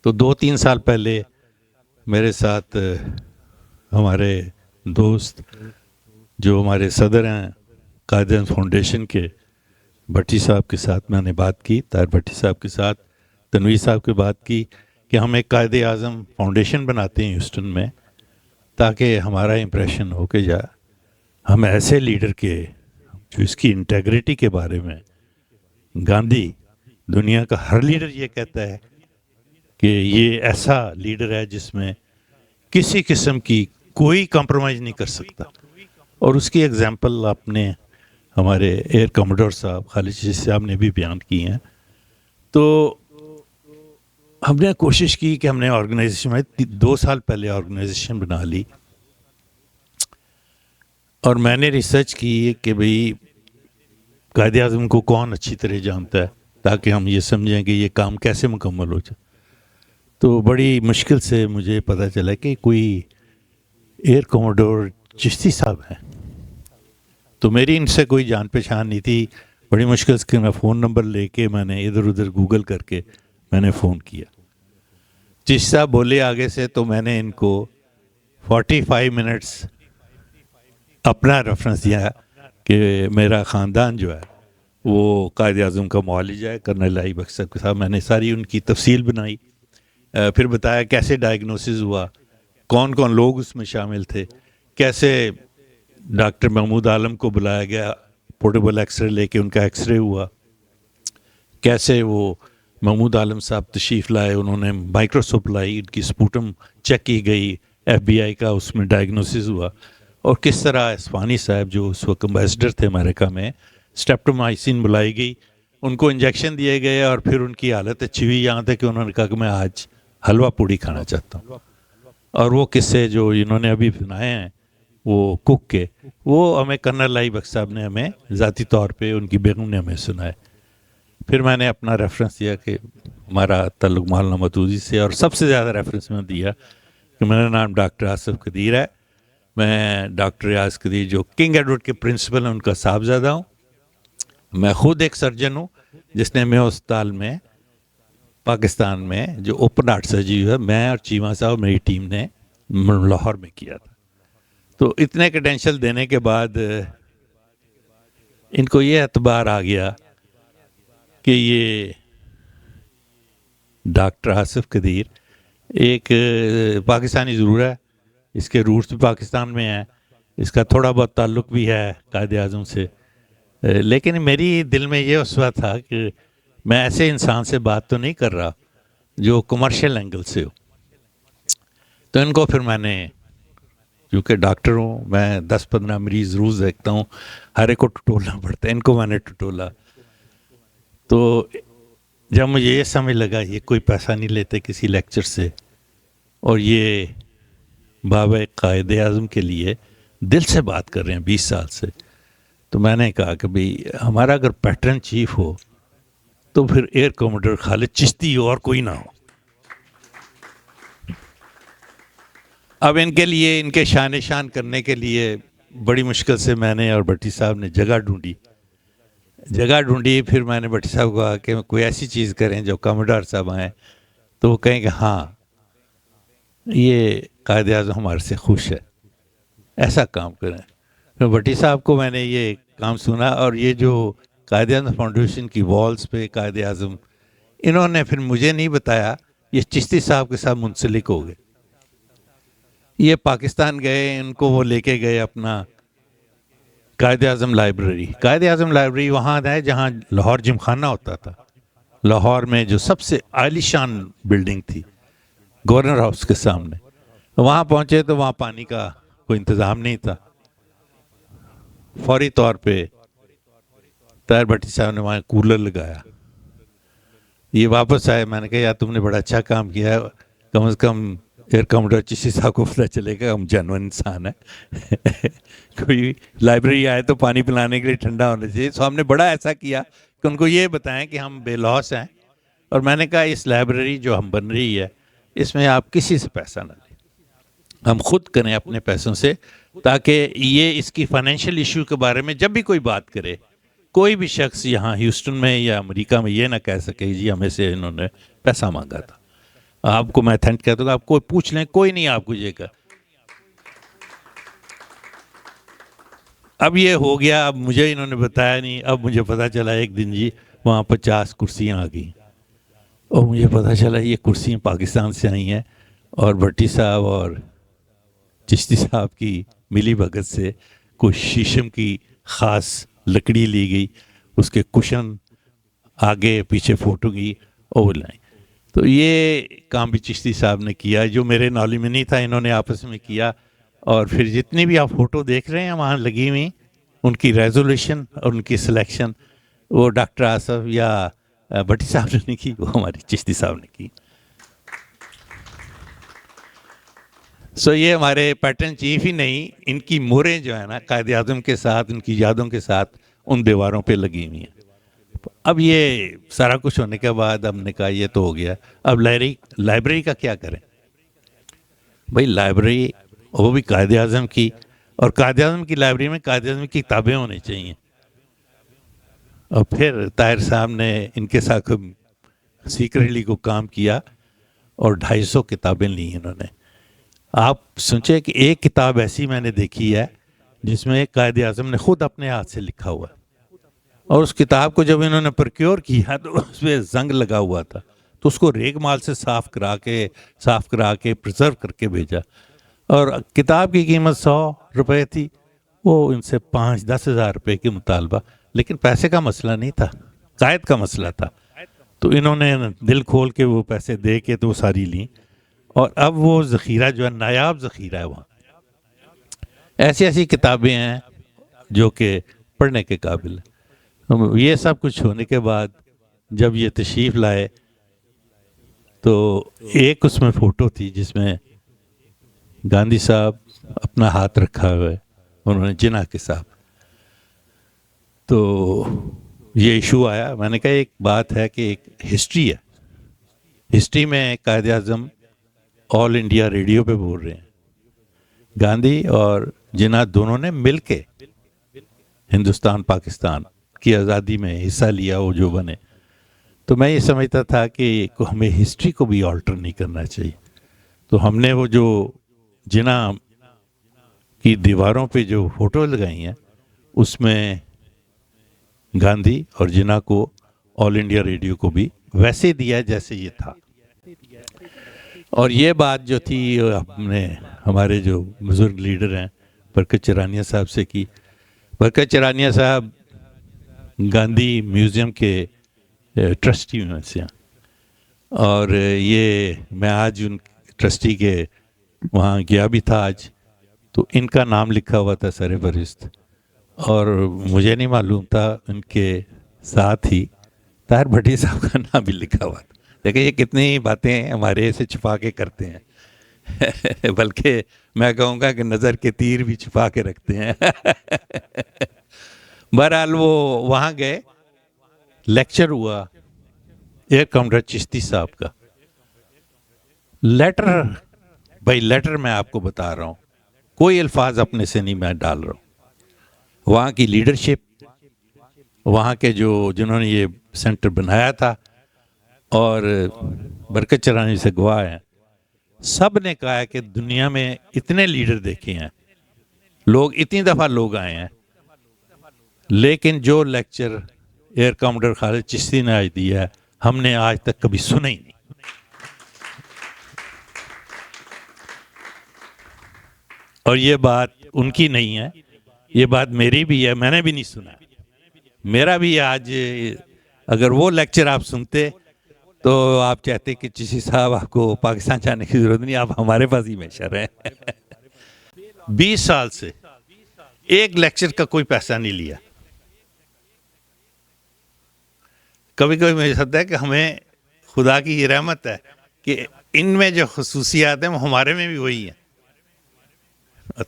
تو 2-3 سال پہلے میرے ساتھ ہمارے دوست جو ہمارے صدر ہیں قائد اعظم فاؤنڈیشن کے, بھٹی صاحب کے ساتھ میں نے بات کی, طاہر بھٹی صاحب کے ساتھ, تنویر صاحب کی بات کی کہ ہم ایک قائد اعظم فاؤنڈیشن بناتے ہیں ہیوسٹن میں, تاکہ ہمارا امپریشن ہو کے جائے ہم ایسے لیڈر کے جو اس کی انٹیگریٹی کے بارے میں, گاندھی دنیا کا ہر لیڈر یہ کہتا ہے کہ یہ ایسا لیڈر ہے جس میں کسی قسم کی کوئی کمپرومائز نہیں کر سکتا, اور اس کی ایگزامپل آپ نے ہمارے ایئر کموڈور صاحب خالد چشتی صاحب نے بھی بیان کی ہیں. تو ہم نے کوشش کی کہ ہم نے آرگنائزیشن میں 2 سال پہلے آرگنائزیشن بنا لی, اور میں نے ریسرچ کی کہ بھئی قائد اعظم کو کون اچھی طرح جانتا ہے تاکہ ہم یہ سمجھیں کہ یہ کام کیسے مکمل ہو جائے. تو بڑی مشکل سے مجھے پتہ چلا کہ کوئی ایئر کوموڈور چشتی صاحب ہیں. تو میری ان سے کوئی جان پہچان نہیں تھی. بڑی مشکل سے میں فون نمبر لے کے میں نے ادھر ادھر گوگل کر کے میں نے فون کیا. چشتی صاحب بولے آگے سے, تو میں نے ان کو 45 منٹس اپنا ریفرنس دیا کہ میرا خاندان جو ہے وہ قائد اعظم کا معالج ہے, کرنل لائی بخش صاحب کے ساتھ. میں نے ساری ان کی تفصیل بنائی, پھر بتایا کیسے ڈائگنوسس ہوا, کون کون لوگ اس میں شامل تھے, کیسے ڈاکٹر محمود عالم کو بلایا گیا پورٹیبل ایکس رے لے کے ان کا ایکس رے ہوا, کیسے وہ محمود عالم صاحب تشریف لائے, انہوں نے مائکروسکوپ لائی, ان کی سپوٹم چیک کی گئی, FBI کا اس میں ڈائگنوسس ہوا, اور کس طرح اسفانی صاحب جو اس وقت امبیسڈر تھے امریکہ میں, اسٹیپٹومائسین بلائی گئی, ان کو انجیکشن دیے گئے, اور پھر ان کی حالت اچھی ہوئی یہاں تک کہ انہوں نے کہا کہ میں آج حلوہ پوڑی کھانا چاہتا ہوں. اور وہ قصے جو انہوں نے ابھی سنائے ہیں وہ کک کے, وہ ہمیں کرنل لائی بخش صاحب نے ہمیں ذاتی طور پہ, ان کی بیگم نے ہمیں سنائے. پھر میں نے اپنا ریفرنس دیا کہ ہمارا تعلق مولانا مودودی سے, اور سب سے زیادہ ریفرنس میں دیا کہ میرا نام ڈاکٹر آصف قدیر ہے, میں ڈاکٹر ریاض قدیر جو کنگ ایڈورڈ کے پرنسپل ہیں ان کا صاحبزادہ ہوں. میں خود ایک سرجن ہوں جس نے میو اسپتال میں پاکستان میں جو اوپن ہارٹ سرجری ہے میں اور چیمہ صاحب میری ٹیم نے لاہور میں کیا تھا. تو اتنے کریڈینشل دینے کے بعد ان کو یہ اعتبار آ گیا کہ یہ ڈاکٹر آصف قدیر ایک پاکستانی ضرور ہے, اس کے روٹس بھی پاکستان میں ہیں, اس کا تھوڑا بہت تعلق بھی ہے قائد اعظم سے, لیکن میری دل میں یہ اسوہ تھا کہ میں ایسے انسان سے بات تو نہیں کر رہا جو کمرشل اینگل سے ہو. تو ان کو پھر میں نے, کیونکہ ڈاکٹر ہوں میں 10-15 مریض روز دیکھتا ہوں, ہر ایک کو ٹٹولنا پڑتا ہے, ان کو میں نے ٹٹولا. تو جب مجھے یہ سمجھ لگا یہ کوئی پیسہ نہیں لیتے کسی لیکچر سے, اور یہ بابا قائد اعظم کے لیے دل سے بات کر رہے ہیں 20 سال سے, تو میں نے کہا کہ بھئی ہمارا اگر پیٹرن چیف ہو تو پھر ایئر کوموڈر خالد چشتی ہو اور کوئی نہ ہو. اب ان کے لیے, ان کے شان شان کرنے کے لیے بڑی مشکل سے میں نے اور بھٹی صاحب نے جگہ ڈھونڈی. پھر میں نے بھٹی صاحب کو کہا کہ کوئی ایسی چیز کریں جو کوموڈر صاحب آئیں تو وہ کہیں کہ ہاں یہ قائد اعظم ہمارے سے خوش ہے, ایسا کام کریں. پھر بھٹی صاحب کو میں نے یہ کام سنا, اور یہ جو قائد اعظم فاؤنڈیشن کی والز پہ قائد اعظم, انہوں نے پھر مجھے نہیں بتایا, یہ چشتی صاحب کے ساتھ منسلک ہو گئے. یہ پاکستان گئے, ان کو وہ لے کے گئے اپنا قائد اعظم لائبریری. قائد اعظم لائبریری وہاں ہے جہاں لاہور جم خانہ ہوتا تھا, لاہور میں جو سب سے عالی شان بلڈنگ تھی گورنر ہاؤس کے سامنے. وہاں پہنچے تو وہاں پانی کا کوئی انتظام نہیں تھا. فوری طور پہ طاہر بھٹی صاحب نے وہاں کولر لگایا. یہ واپس آئے, میں نے کہا یار تم نے بڑا اچھا کام کیا ہے, کم از کم ایئر کوموڈر چشتی صاحب کو پتہ چلے گا ہم جینوئن انسان ہیں. کوئی لائبریری آئے تو پانی پلانے کے لیے ٹھنڈا ہونا چاہیے. سو ہم نے بڑا ایسا کیا کہ ان کو یہ بتائیں کہ ہم بے لوس ہیں, اور میں نے کہا اس لائبریری جو ہم بن رہی ہے اس میں آپ کسی سے پیسہ نہ لیں, ہم خود کریں اپنے پیسوں سے, تاکہ یہ اس کی فائنینشیل ایشو کے بارے میں جب بھی کوئی بات کرے, کوئی بھی شخص یہاں ہیوسٹن میں یا امریکہ میں یہ نہ کہہ سکے جی ہمیں سے انہوں نے پیسہ مانگا تھا. آپ کو میں تھینک کہتا ہوں, آپ کوئی پوچھ لیں, کوئی نہیں آپ کو یہ کہا. اب یہ ہو گیا, اب مجھے انہوں نے بتایا نہیں, اب مجھے پتہ چلا ایک دن جی وہاں 50 کرسیاں آ گئیں, اور مجھے پتہ چلا یہ کرسیاں پاکستان سے آئی ہیں, اور بھٹی صاحب اور چشتی صاحب کی ملی بھگت سے کچھ شیشم کی خاص لکڑی لی گئی, اس کے کشن آگے پیچھے فوٹو کی اور لائیں. تو یہ کام بھی چشتی صاحب نے کیا جو میرے نالج میں نہیں تھا, انہوں نے آپس میں کیا. اور پھر جتنی بھی آپ فوٹو دیکھ رہے ہیں وہاں لگی ہوئی, ان کی ریزولوشن اور ان کی سلیکشن وہ ڈاکٹر آصف یا بھٹی صاحب نے نہیں کی، وہ ہماری چشتی صاحب نے کی. سو یہ ہمارے پیٹرن چیف ہی نہیں، ان کی موریں جو ہے نا قائد اعظم کے ساتھ، ان کی یادوں کے ساتھ ان دیواروں پہ لگی ہوئی ہیں. اب یہ سارا کچھ ہونے کے بعد ہم نے کہا یہ تو ہو گیا، اب لائبریری کا کیا کریں؟ بھائی لائبریری وہ بھی قائد اعظم کی، اور قائد اعظم کی لائبریری میں قائد اعظم کی کتابیں ہونی چاہیے. اور پھر طاہر صاحب نے ان کے ساتھ سیکریٹلی کو کام کیا اور 250 کتابیں لی انہوں نے. آپ سوچیں کہ ایک کتاب ایسی میں نے دیکھی ہے جس میں قائد اعظم نے خود اپنے ہاتھ سے لکھا ہوا ہے، اور اس کتاب کو جب انہوں نے پروکیور کیا تو اس پہ زنگ لگا ہوا تھا، تو اس کو ریگ مال سے صاف کرا کے پرزرو کر کے بھیجا. اور کتاب کی قیمت 100 روپے تھی، وہ ان سے 5-10 ہزار روپے کی مطالبہ. لیکن پیسے کا مسئلہ نہیں تھا، قائد کا مسئلہ تھا. تو انہوں نے دل کھول کے وہ پیسے دے کے تو وہ ساری لیں، اور اب وہ ذخیرہ جو ہے نایاب ذخیرہ ہے وہاں. ایسی کتابیں ہیں جو کہ پڑھنے کے قابل ہیں. یہ سب کچھ ہونے کے بعد جب یہ تشریف لائے تو ایک اس میں فوٹو تھی جس میں گاندھی صاحب اپنا ہاتھ رکھا ہوا ہے، انہوں نے جناح کے صاحب. تو یہ ایشو آیا، میں نے کہا ایک بات ہے کہ ایک ہسٹری ہے، ہسٹری میں قائد اعظم آل انڈیا ریڈیو پہ بول رہے ہیں، گاندھی اور جناح دونوں نے مل کے ہندوستان پاکستان کی آزادی میں حصہ لیا، وہ جو بنے. تو میں یہ سمجھتا تھا کہ ہمیں ہسٹری کو بھی آلٹر نہیں کرنا چاہیے. تو ہم نے وہ جو جناح کی دیواروں پہ جو فوٹو لگائی ہیں اس میں گاندھی اور جناح کو آل انڈیا ریڈیو کو بھی ویسے دیا جیسے یہ تھا. اور یہ بات جو تھی ہم نے ہمارے جو بزرگ لیڈر ہیں برکت چرانیہ صاحب سے کی. برکت چرانیہ صاحب گاندھی میوزیم کے ٹرسٹی میں سے ہیں، اور یہ میں آج ان ٹرسٹی کے وہاں گیا بھی تھا آج، تو ان کا نام لکھا ہوا تھا سر فہرست، اور مجھے نہیں معلوم تھا ان کے ساتھ ہی طاہر بھٹی صاحب کا نام بھی لکھا ہوا تھا. دیکھیں یہ کتنی باتیں ہمارے سے چھپا کے کرتے ہیں بلکہ میں کہوں گا کہ نظر کے تیر بھی چھپا کے رکھتے ہیں. بہرحال وہ وہاں گئے، لیکچر ہوا ایئر کمڈر چشتی صاحب کا. لیٹر بائی لیٹر میں آپ کو بتا رہا ہوں، کوئی الفاظ اپنے سے نہیں میں ڈال رہا ہوں. وہاں کی لیڈرشپ، وہاں کے جنہوں نے یہ سینٹر بنایا تھا اور برکت چرانی سے گواہ ہیں، سب نے کہا ہے کہ دنیا میں اتنے لیڈر دیکھے ہیں، لوگ اتنی دفعہ لوگ آئے ہیں، لیکن جو لیکچر ایئر کمڈر خالد چشتی نے آج دیا ہے ہم نے آج تک کبھی سنا ہی نہیں. اور یہ بات ان کی نہیں ہے، یہ بات میری بھی ہے، میں نے بھی نہیں سنا. میرا بھی آج اگر وہ لیکچر آپ سنتے تو آپ چاہتے کہ چشتی صاحب آپ کو پاکستان جانے کی ضرورت نہیں، آپ ہمارے پاس ہی ہمیشہ رہیں. 20 سال سے ایک لیکچر کا کوئی پیسہ نہیں لیا. کبھی کبھی مجھے لگتا ہے کہ ہمیں خدا کی یہ رحمت ہے کہ ان میں جو خصوصیات ہیں وہ ہمارے میں بھی وہی ہیں.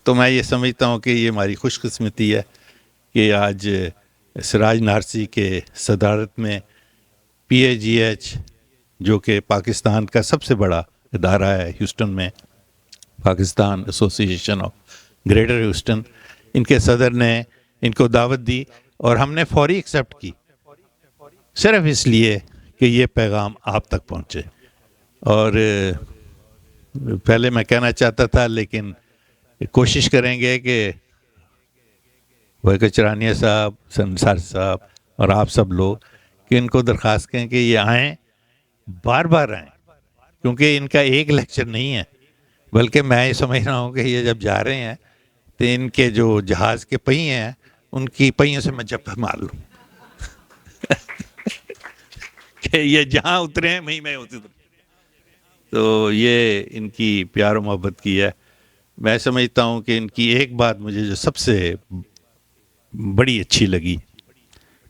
تو میں یہ سمجھتا ہوں کہ یہ ہماری خوش قسمتی ہے کہ آج سراج نارسی کے صدارت میں PAGH جو کہ پاکستان کا سب سے بڑا ادارہ ہے ہیوسٹن میں، پاکستان ایسوسی ایشن آف گریٹر ہیوسٹن، ان کے صدر نے ان کو دعوت دی اور ہم نے فوری ایکسیپٹ کی، صرف اس لیے کہ یہ پیغام آپ تک پہنچے. اور پہلے میں کہنا چاہتا تھا لیکن کوشش کریں گے کہ برکت چرانیہ صاحب، سنسار صاحب اور آپ سب لوگ کہ ان کو درخواست کریں کہ یہ آئیں، بار بار آئیں، کیونکہ ان کا ایک لیکچر نہیں ہے، بلکہ میں یہ سمجھ رہا ہوں کہ یہ جب جا رہے ہیں تو ان کے جو جہاز کے پہیے ہیں ان کی پہیوں سے میں جب مار لوں کہ یہ جہاں اترے ہیں وہیں میں اتروں. تو یہ ان کی پیار و محبت کی ہے. میں سمجھتا ہوں کہ ان کی ایک بات مجھے جو سب سے بڑی اچھی لگی،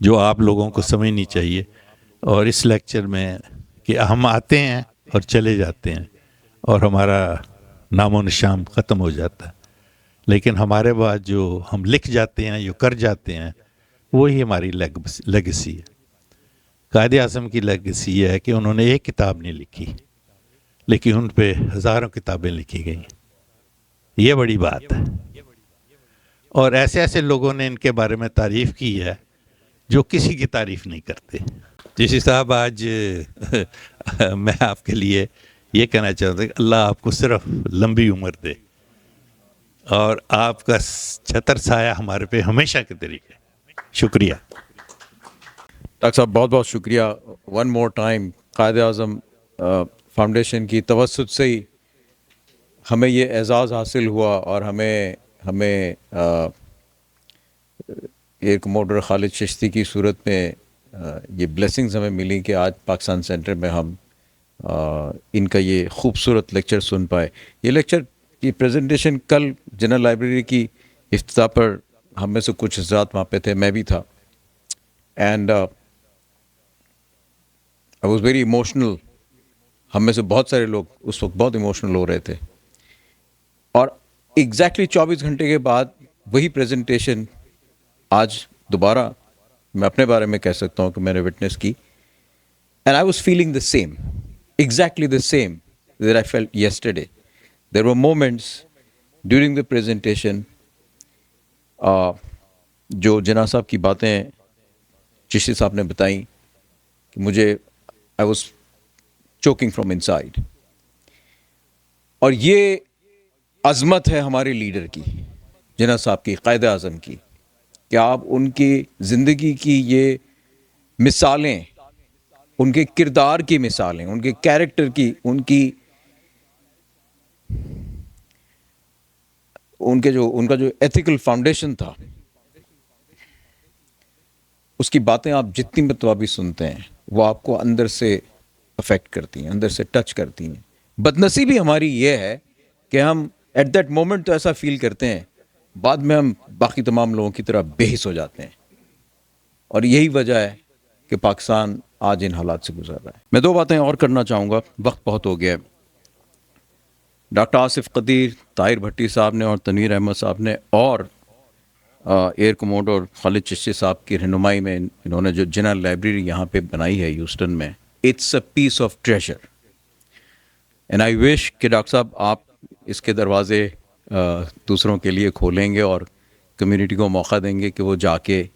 جو آپ لوگوں کو سمجھنی چاہیے. اور اس لیکچر میں کہ ہم آتے ہیں اور چلے جاتے ہیں اور ہمارا نام و نشان ختم ہو جاتا ہے، لیکن ہمارے بعد جو ہم لکھ جاتے ہیں، جو کر جاتے ہیں، وہی ہماری لیگسی ہے. قائد اعظم کی لیگسی یہ ہے کہ انہوں نے ایک کتاب نہیں لکھی، لیکن ان پہ ہزاروں کتابیں لکھی گئیں. یہ بڑی بات ہے. اور ایسے ایسے لوگوں نے ان کے بارے میں تعریف کی ہے جو کسی کی تعریف نہیں کرتے. جیسی صاحب، آج میں آپ کے لیے یہ کہنا چاہتا ہوں کہ اللہ آپ کو صرف لمبی عمر دے، اور آپ کا چھتر سایہ ہمارے پہ ہمیشہ کے طریقے. شکریہ. ڈاکٹر صاحب بہت بہت شکریہ. ون مور ٹائم، قائد اعظم فاؤنڈیشن کی توسط سے ہی ہمیں یہ اعزاز حاصل ہوا، اور ہمیں ایئر کموڈر خالد چشتی کی صورت میں یہ بلیسنگز ہمیں ملی کہ آج پاکستان سینٹر میں ہم ان کا یہ خوبصورت لیکچر سن پائے. یہ لیکچر کی پریزنٹیشن کل جنرل لائبریری کی افتتاح پر ہم میں سے کچھ حضرات وہاں پہ تھے، میں بھی تھا، and I was very emotional. ہم میں سے بہت سارے لوگ اس وقت بہت ایموشنل ہو رہے تھے. اور ایگزیکٹلی 24 گھنٹے کے بعد وہی پریزنٹیشن آج دوبارہ میں اپنے بارے میں کہہ سکتا ہوں کہ میں نے وٹنس کی. And I was feeling the same, exactly the same that I felt yesterday. There were moments during the presentation جو جناح صاحب کی باتیں چشتی صاحب نے بتائیں کہ مجھے I was choking from inside. اور یہ عظمت ہے ہمارے لیڈر کی، جناح صاحب کی، قائد اعظم کی، کہ آپ ان کی زندگی کی یہ مثالیں، ان کے کردار کی مثالیں، ان کے کیریکٹر کی، ان کا جو ایتھیکل فاؤنڈیشن تھا، اس کی باتیں آپ جتنی مرتبہ بھی سنتے ہیں وہ آپ کو اندر سے افیکٹ کرتی ہیں، اندر سے ٹچ کرتی ہیں. بدنصیبی ہماری یہ ہے کہ ہم ایٹ دیٹ مومنٹ تو ایسا فیل کرتے ہیں، بعد میں ہم باقی تمام لوگوں کی طرح بے حس ہو جاتے ہیں. اور یہی وجہ ہے کہ پاکستان آج ان حالات سے گزر رہا ہے. میں دو باتیں اور کرنا چاہوں گا، وقت بہت ہو گیا ہے. ڈاکٹر آصف قدیر، طاہر بھٹی صاحب نے اور تنویر احمد صاحب نے اور ایئر کموڈر خالد چشتی صاحب کی رہنمائی میں انہوں نے جو جنرل لائبریری یہاں پہ بنائی ہے ہیوسٹن میں، it's a piece of treasure. And I wish کہ ڈاکٹر صاحب آپ اس کے دروازے دوسروں کے لیے کھولیں گے اور کمیونٹی کو موقع دیں گے کہ وہ جا کے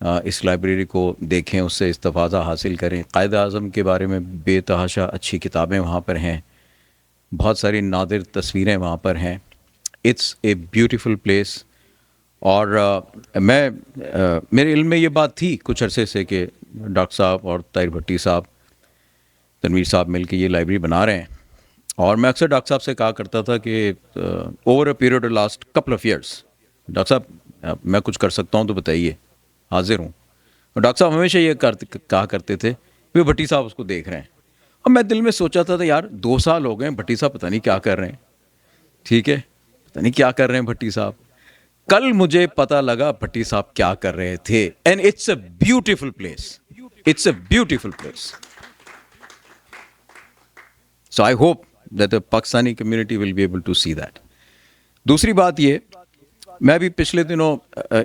اس لائبریری کو دیکھیں، اس سے استفادہ حاصل کریں. قائد اعظم کے بارے میں بے تحاشا اچھی کتابیں وہاں پر ہیں، بہت ساری نادر تصویریں وہاں پر ہیں. It's a beautiful place. اور میرے علم میں یہ بات تھی کچھ عرصے سے کہ ڈاکٹر صاحب اور طاہر بھٹی صاحب، تنویر صاحب مل کے یہ لائبریری بنا رہے ہیں. اور میں اکثر ڈاکٹر صاحب سے کہا کرتا تھا کہ over a period of last couple of years, doctor صاحب میں کچھ کر سکتا ہوں تو بتائیے، حاضر ہوں. اور ڈاکٹر صاحب ہمیشہ یہ کہا کرتے تھے کہ بھٹی صاحب اس کو دیکھ رہے ہیں. اور میں دل میں سوچا تھا یار 2 سال ہو گئے، بھٹی صاحب پتہ نہیں کیا کر رہے ہیں. ٹھیک ہے، پتہ نہیں کیا کر رہے ہیں بھٹی صاحب. کل مجھے پتہ لگا بھٹی صاحب کیا کر رہے تھے. And it's a beautiful place, it's a beautiful place. So I hope that the Pakistani community will be able to see that. دوسری بات یہ، میں بھی پچھلے دنوں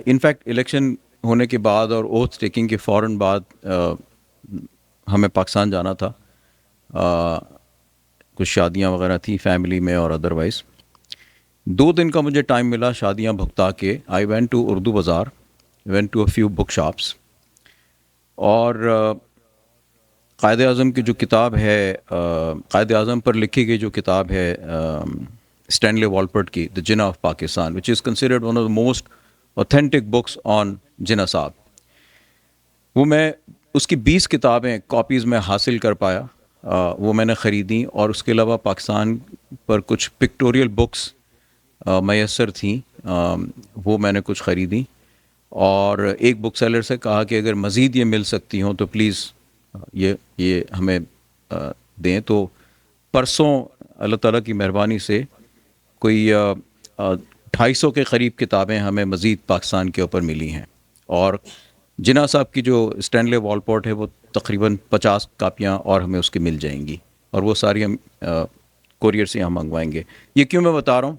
انفیکٹ الیکشن ہونے کے بعد اور اوتھ ٹیکنگ کے فوراً بعد ہمیں پاکستان جانا تھا. کچھ شادیاں وغیرہ تھیں فیملی میں اور ادروائز. 2 دن کا مجھے ٹائم ملا شادیاں بھگتا کے. I went to Urdu Bazaar, went to a few book shops. اور قائد اعظم کی جو کتاب ہے، قائد اعظم پر لکھی گئی جو کتاب ہے اسٹینلے والپرٹ کی، the Jinnah of Pakistan, which is considered one of the most authentic books on Jinnah صاحب، وہ میں اس کی 20 کتابیں کاپیز میں حاصل کر پایا. وہ میں نے خریدیں. اور اس کے علاوہ پاکستان پر کچھ پکٹوریل بکس میسر تھیں، وہ میں نے کچھ خریدیں. اور ایک بک سیلر سے کہا کہ اگر مزید یہ مل سکتی ہوں تو پلیز یہ ہمیں دیں. تو پرسوں اللہ تعالیٰ کی مہربانی سے کوئی 250 کے قریب کتابیں ہمیں مزید پاکستان کے اوپر ملی ہیں. اور جناح صاحب کی جو اسٹینلے والپورٹ ہے وہ تقریباً 50 کاپیاں اور ہمیں اس کی مل جائیں گی, اور وہ ساری ہم کوریئر سے یہاں منگوائیں گے. یہ کیوں میں بتا رہا ہوں,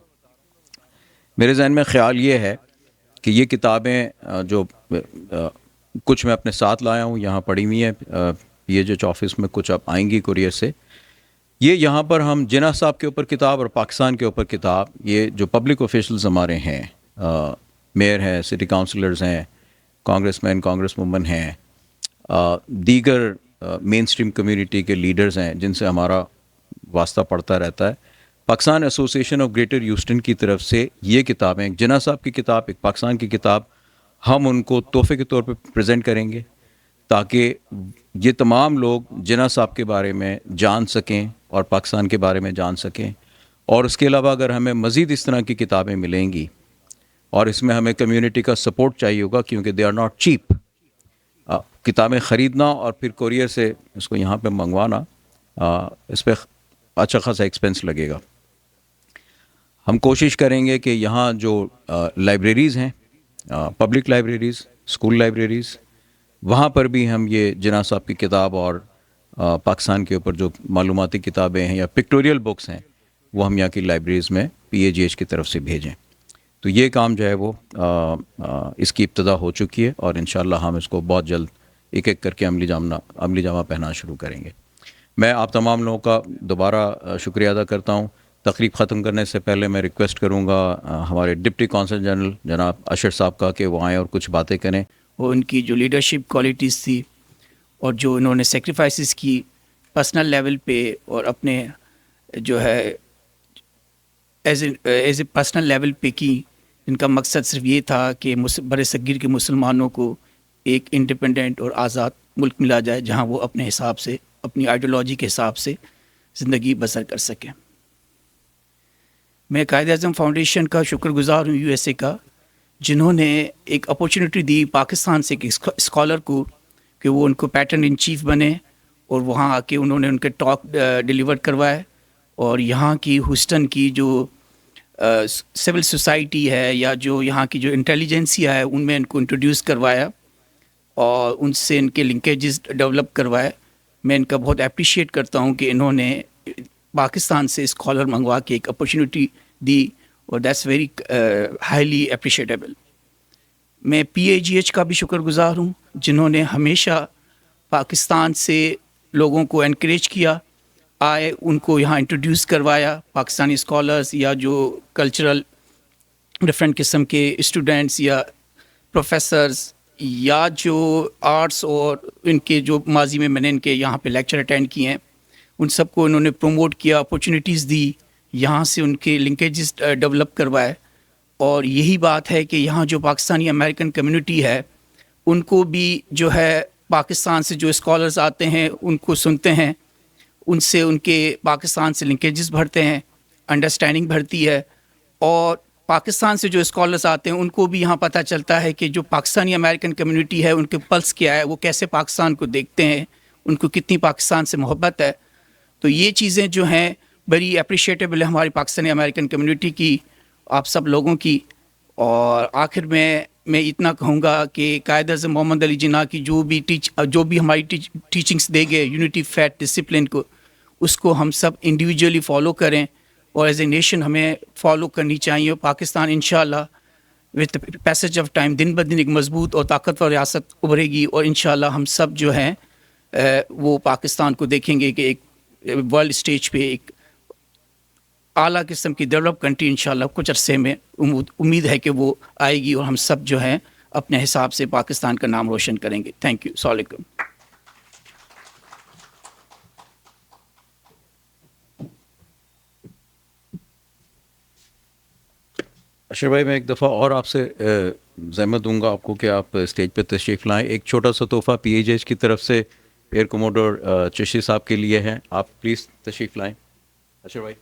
میرے ذہن میں خیال یہ ہے کہ یہ کتابیں جو کچھ میں اپنے ساتھ لایا ہوں یہاں پڑھی ہوئی ہیں, یہ جو آفس میں کچھ اب آئیں گی کوریئر سے, یہ یہاں پر ہم جناح صاحب کے اوپر کتاب اور پاکستان کے اوپر کتاب, یہ جو پبلک آفیشلز ہمارے ہیں, میئر ہیں, سٹی کاؤنسلرز ہیں, کانگریس مین کانگریس وومن ہیں, دیگر مین اسٹریم کمیونٹی کے لیڈرز ہیں جن سے ہمارا واسطہ پڑتا رہتا ہے, Pakistan association of greater Houston کی طرف سے یہ کتابیں, ایک جناح صاحب کی کتاب, ایک پاکستان کی کتاب, ہم ان کو تحفے کے طور پہ پریزنٹ کریں گے تاکہ یہ تمام لوگ جناح صاحب کے بارے میں جان سکیں اور پاکستان کے بارے میں جان سکیں. اور اس کے علاوہ اگر ہمیں مزید اس طرح کی کتابیں ملیں گی, اور اس میں ہمیں کمیونٹی کا سپورٹ چاہیے ہوگا کیونکہ دے آر ناٹ چیپ, کتابیں خریدنا اور پھر کوریئر سے اس کو یہاں پہ منگوانا, اس پہ اچھا خاصا ایکسپینس لگے گا. ہم کوشش کریں گے کہ یہاں جو لائبریریز ہیں, پبلک لائبریریز, اسکول لائبریریز, وہاں پر بھی ہم یہ جناح صاحب کی کتاب اور پاکستان کے اوپر جو معلوماتی کتابیں ہیں یا پکٹوریل بکس ہیں وہ ہم یہاں کی لائبریریز میں PAGH کی طرف سے بھیجیں. تو یہ کام جو ہے وہ اس کی ابتدا ہو چکی ہے, اور انشاءاللہ ہم اس کو بہت جلد ایک ایک کر کے عملی جامہ پہنا شروع کریں گے. میں آپ تمام لوگوں کا دوبارہ شکریہ ادا کرتا ہوں. تقریب ختم کرنے سے پہلے میں ریکویسٹ کروں گا ہمارے ڈپٹی کونسل جنرل جناب اشر صاحب کا کہ وہ آئیں اور کچھ باتیں کریں. اور ان کی جو لیڈرشپ کوالٹیز تھی اور جو انہوں نے سیکریفائسز کی پرسنل لیول پہ, اور اپنے جو ہے ایز اے پرسنل لیول پہ کی, ان کا مقصد صرف یہ تھا کہ بر صغیر کے مسلمانوں کو ایک انڈیپینڈنٹ اور آزاد ملک ملا جائے جہاں وہ اپنے حساب سے, اپنی آئیڈیالوجی کے حساب سے زندگی بسر کر سکیں. میں قائد اعظم فاؤنڈیشن کا شکر گزار ہوں, USA کا, جنہوں نے ایک اپورچونٹی دی پاکستان سے ایک اسکالر کو کہ وہ ان کو پیٹرن ان چیف بنے, اور وہاں آ کے انہوں نے ان کے ٹاک ڈیلیور کروائے, اور یہاں کی ہیوسٹن کی جو سول سوسائٹی ہے یا جو یہاں کی جو انٹیلیجنسیا ہے ان میں ان کو انٹروڈیوس کروایا اور ان سے ان کے لنکیجز ڈیولپ کروائے. میں ان کا بہت اپریشیٹ کرتا ہوں کہ انہوں نے پاکستان سے اسکالر منگوا کے ایک اپورچونٹی دی, اور دیٹس ویری ہائیلی اپریشیٹیبل. میں PAGH کا بھی شکر گزار ہوں جنہوں نے ہمیشہ پاکستان سے لوگوں کو انکریج کیا, آئے ان کو یہاں انٹروڈیوس کروایا, پاکستانی اسکالرز یا جو کلچرل ڈفرینٹ قسم کے اسٹوڈنٹس یا پروفیسرز یا جو آرٹس اور ان کے جو ماضی میں نے ان کے یہاں پہ لیکچر اٹینڈ کیے ہیں, ان سب کو انہوں نے پروموٹ کیا, اپورچونیٹیز دی, یہاں سے ان کے لنکیجز ڈیولپ کروائے. اور یہی بات ہے کہ یہاں جو پاکستانی امریکن کمیونٹی ہے ان کو بھی جو ہے پاکستان سے جو اسکالرز آتے ہیں ان کو سنتے ہیں, ان سے ان کے پاکستان سے لنکیجز بڑھتے ہیں, انڈرسٹینڈنگ بڑھتی ہے, اور پاکستان سے جو اسکالرز آتے ہیں ان کو بھی یہاں پتہ چلتا ہے کہ جو پاکستانی امریکن کمیونٹی ہے ان کے پلس کیا ہے, وہ کیسے پاکستان کو دیکھتے ہیں, ان کو کتنی پاکستان سے محبت ہے. تو یہ چیزیں جو ہیں بڑی اپریشیٹیبل ہے ہماری پاکستانی امریکن کمیونٹی کی, آپ سب لوگوں کی. اور آخر میں اتنا کہوں گا کہ قائد اعظم محمد علی جناح کی جو بھی ہماری ٹیچنگس دے گئے یونٹی فیٹ ڈسپلن کو, اس کو ہم سب انڈیویجولی فالو کریں, اور ایز اے نیشن ہمیں فالو کرنی چاہیے. پاکستان انشاءاللہ وتھ پیسج آف ٹائم دن بدن ایک مضبوط اور طاقتور ریاست ابھرے گی, اور انشاءاللہ ہم سب جو ہیں وہ پاکستان کو دیکھیں گے کہ ایک ورلڈ اسٹیج پہ ایک اعلیٰ قسم کی ڈیولپ کنٹری انشاءاللہ کچھ عرصے میں امید ہے کہ وہ آئے گی, اور ہم سب جو ہیں اپنے حساب سے پاکستان کا نام روشن کریں گے. Thank you. السلام علیکم. اشر بھائی, میں ایک دفعہ اور آپ سے زحمت دوں گا آپ کو کہ آپ اسٹیج پہ تشریف لائیں. ایک چھوٹا سا تحفہ PAGH کی طرف سے ایئر کوموڈور چشتی صاحب کے لیے ہے, آپ پلیز تشریف لائیں. اشر بھائی.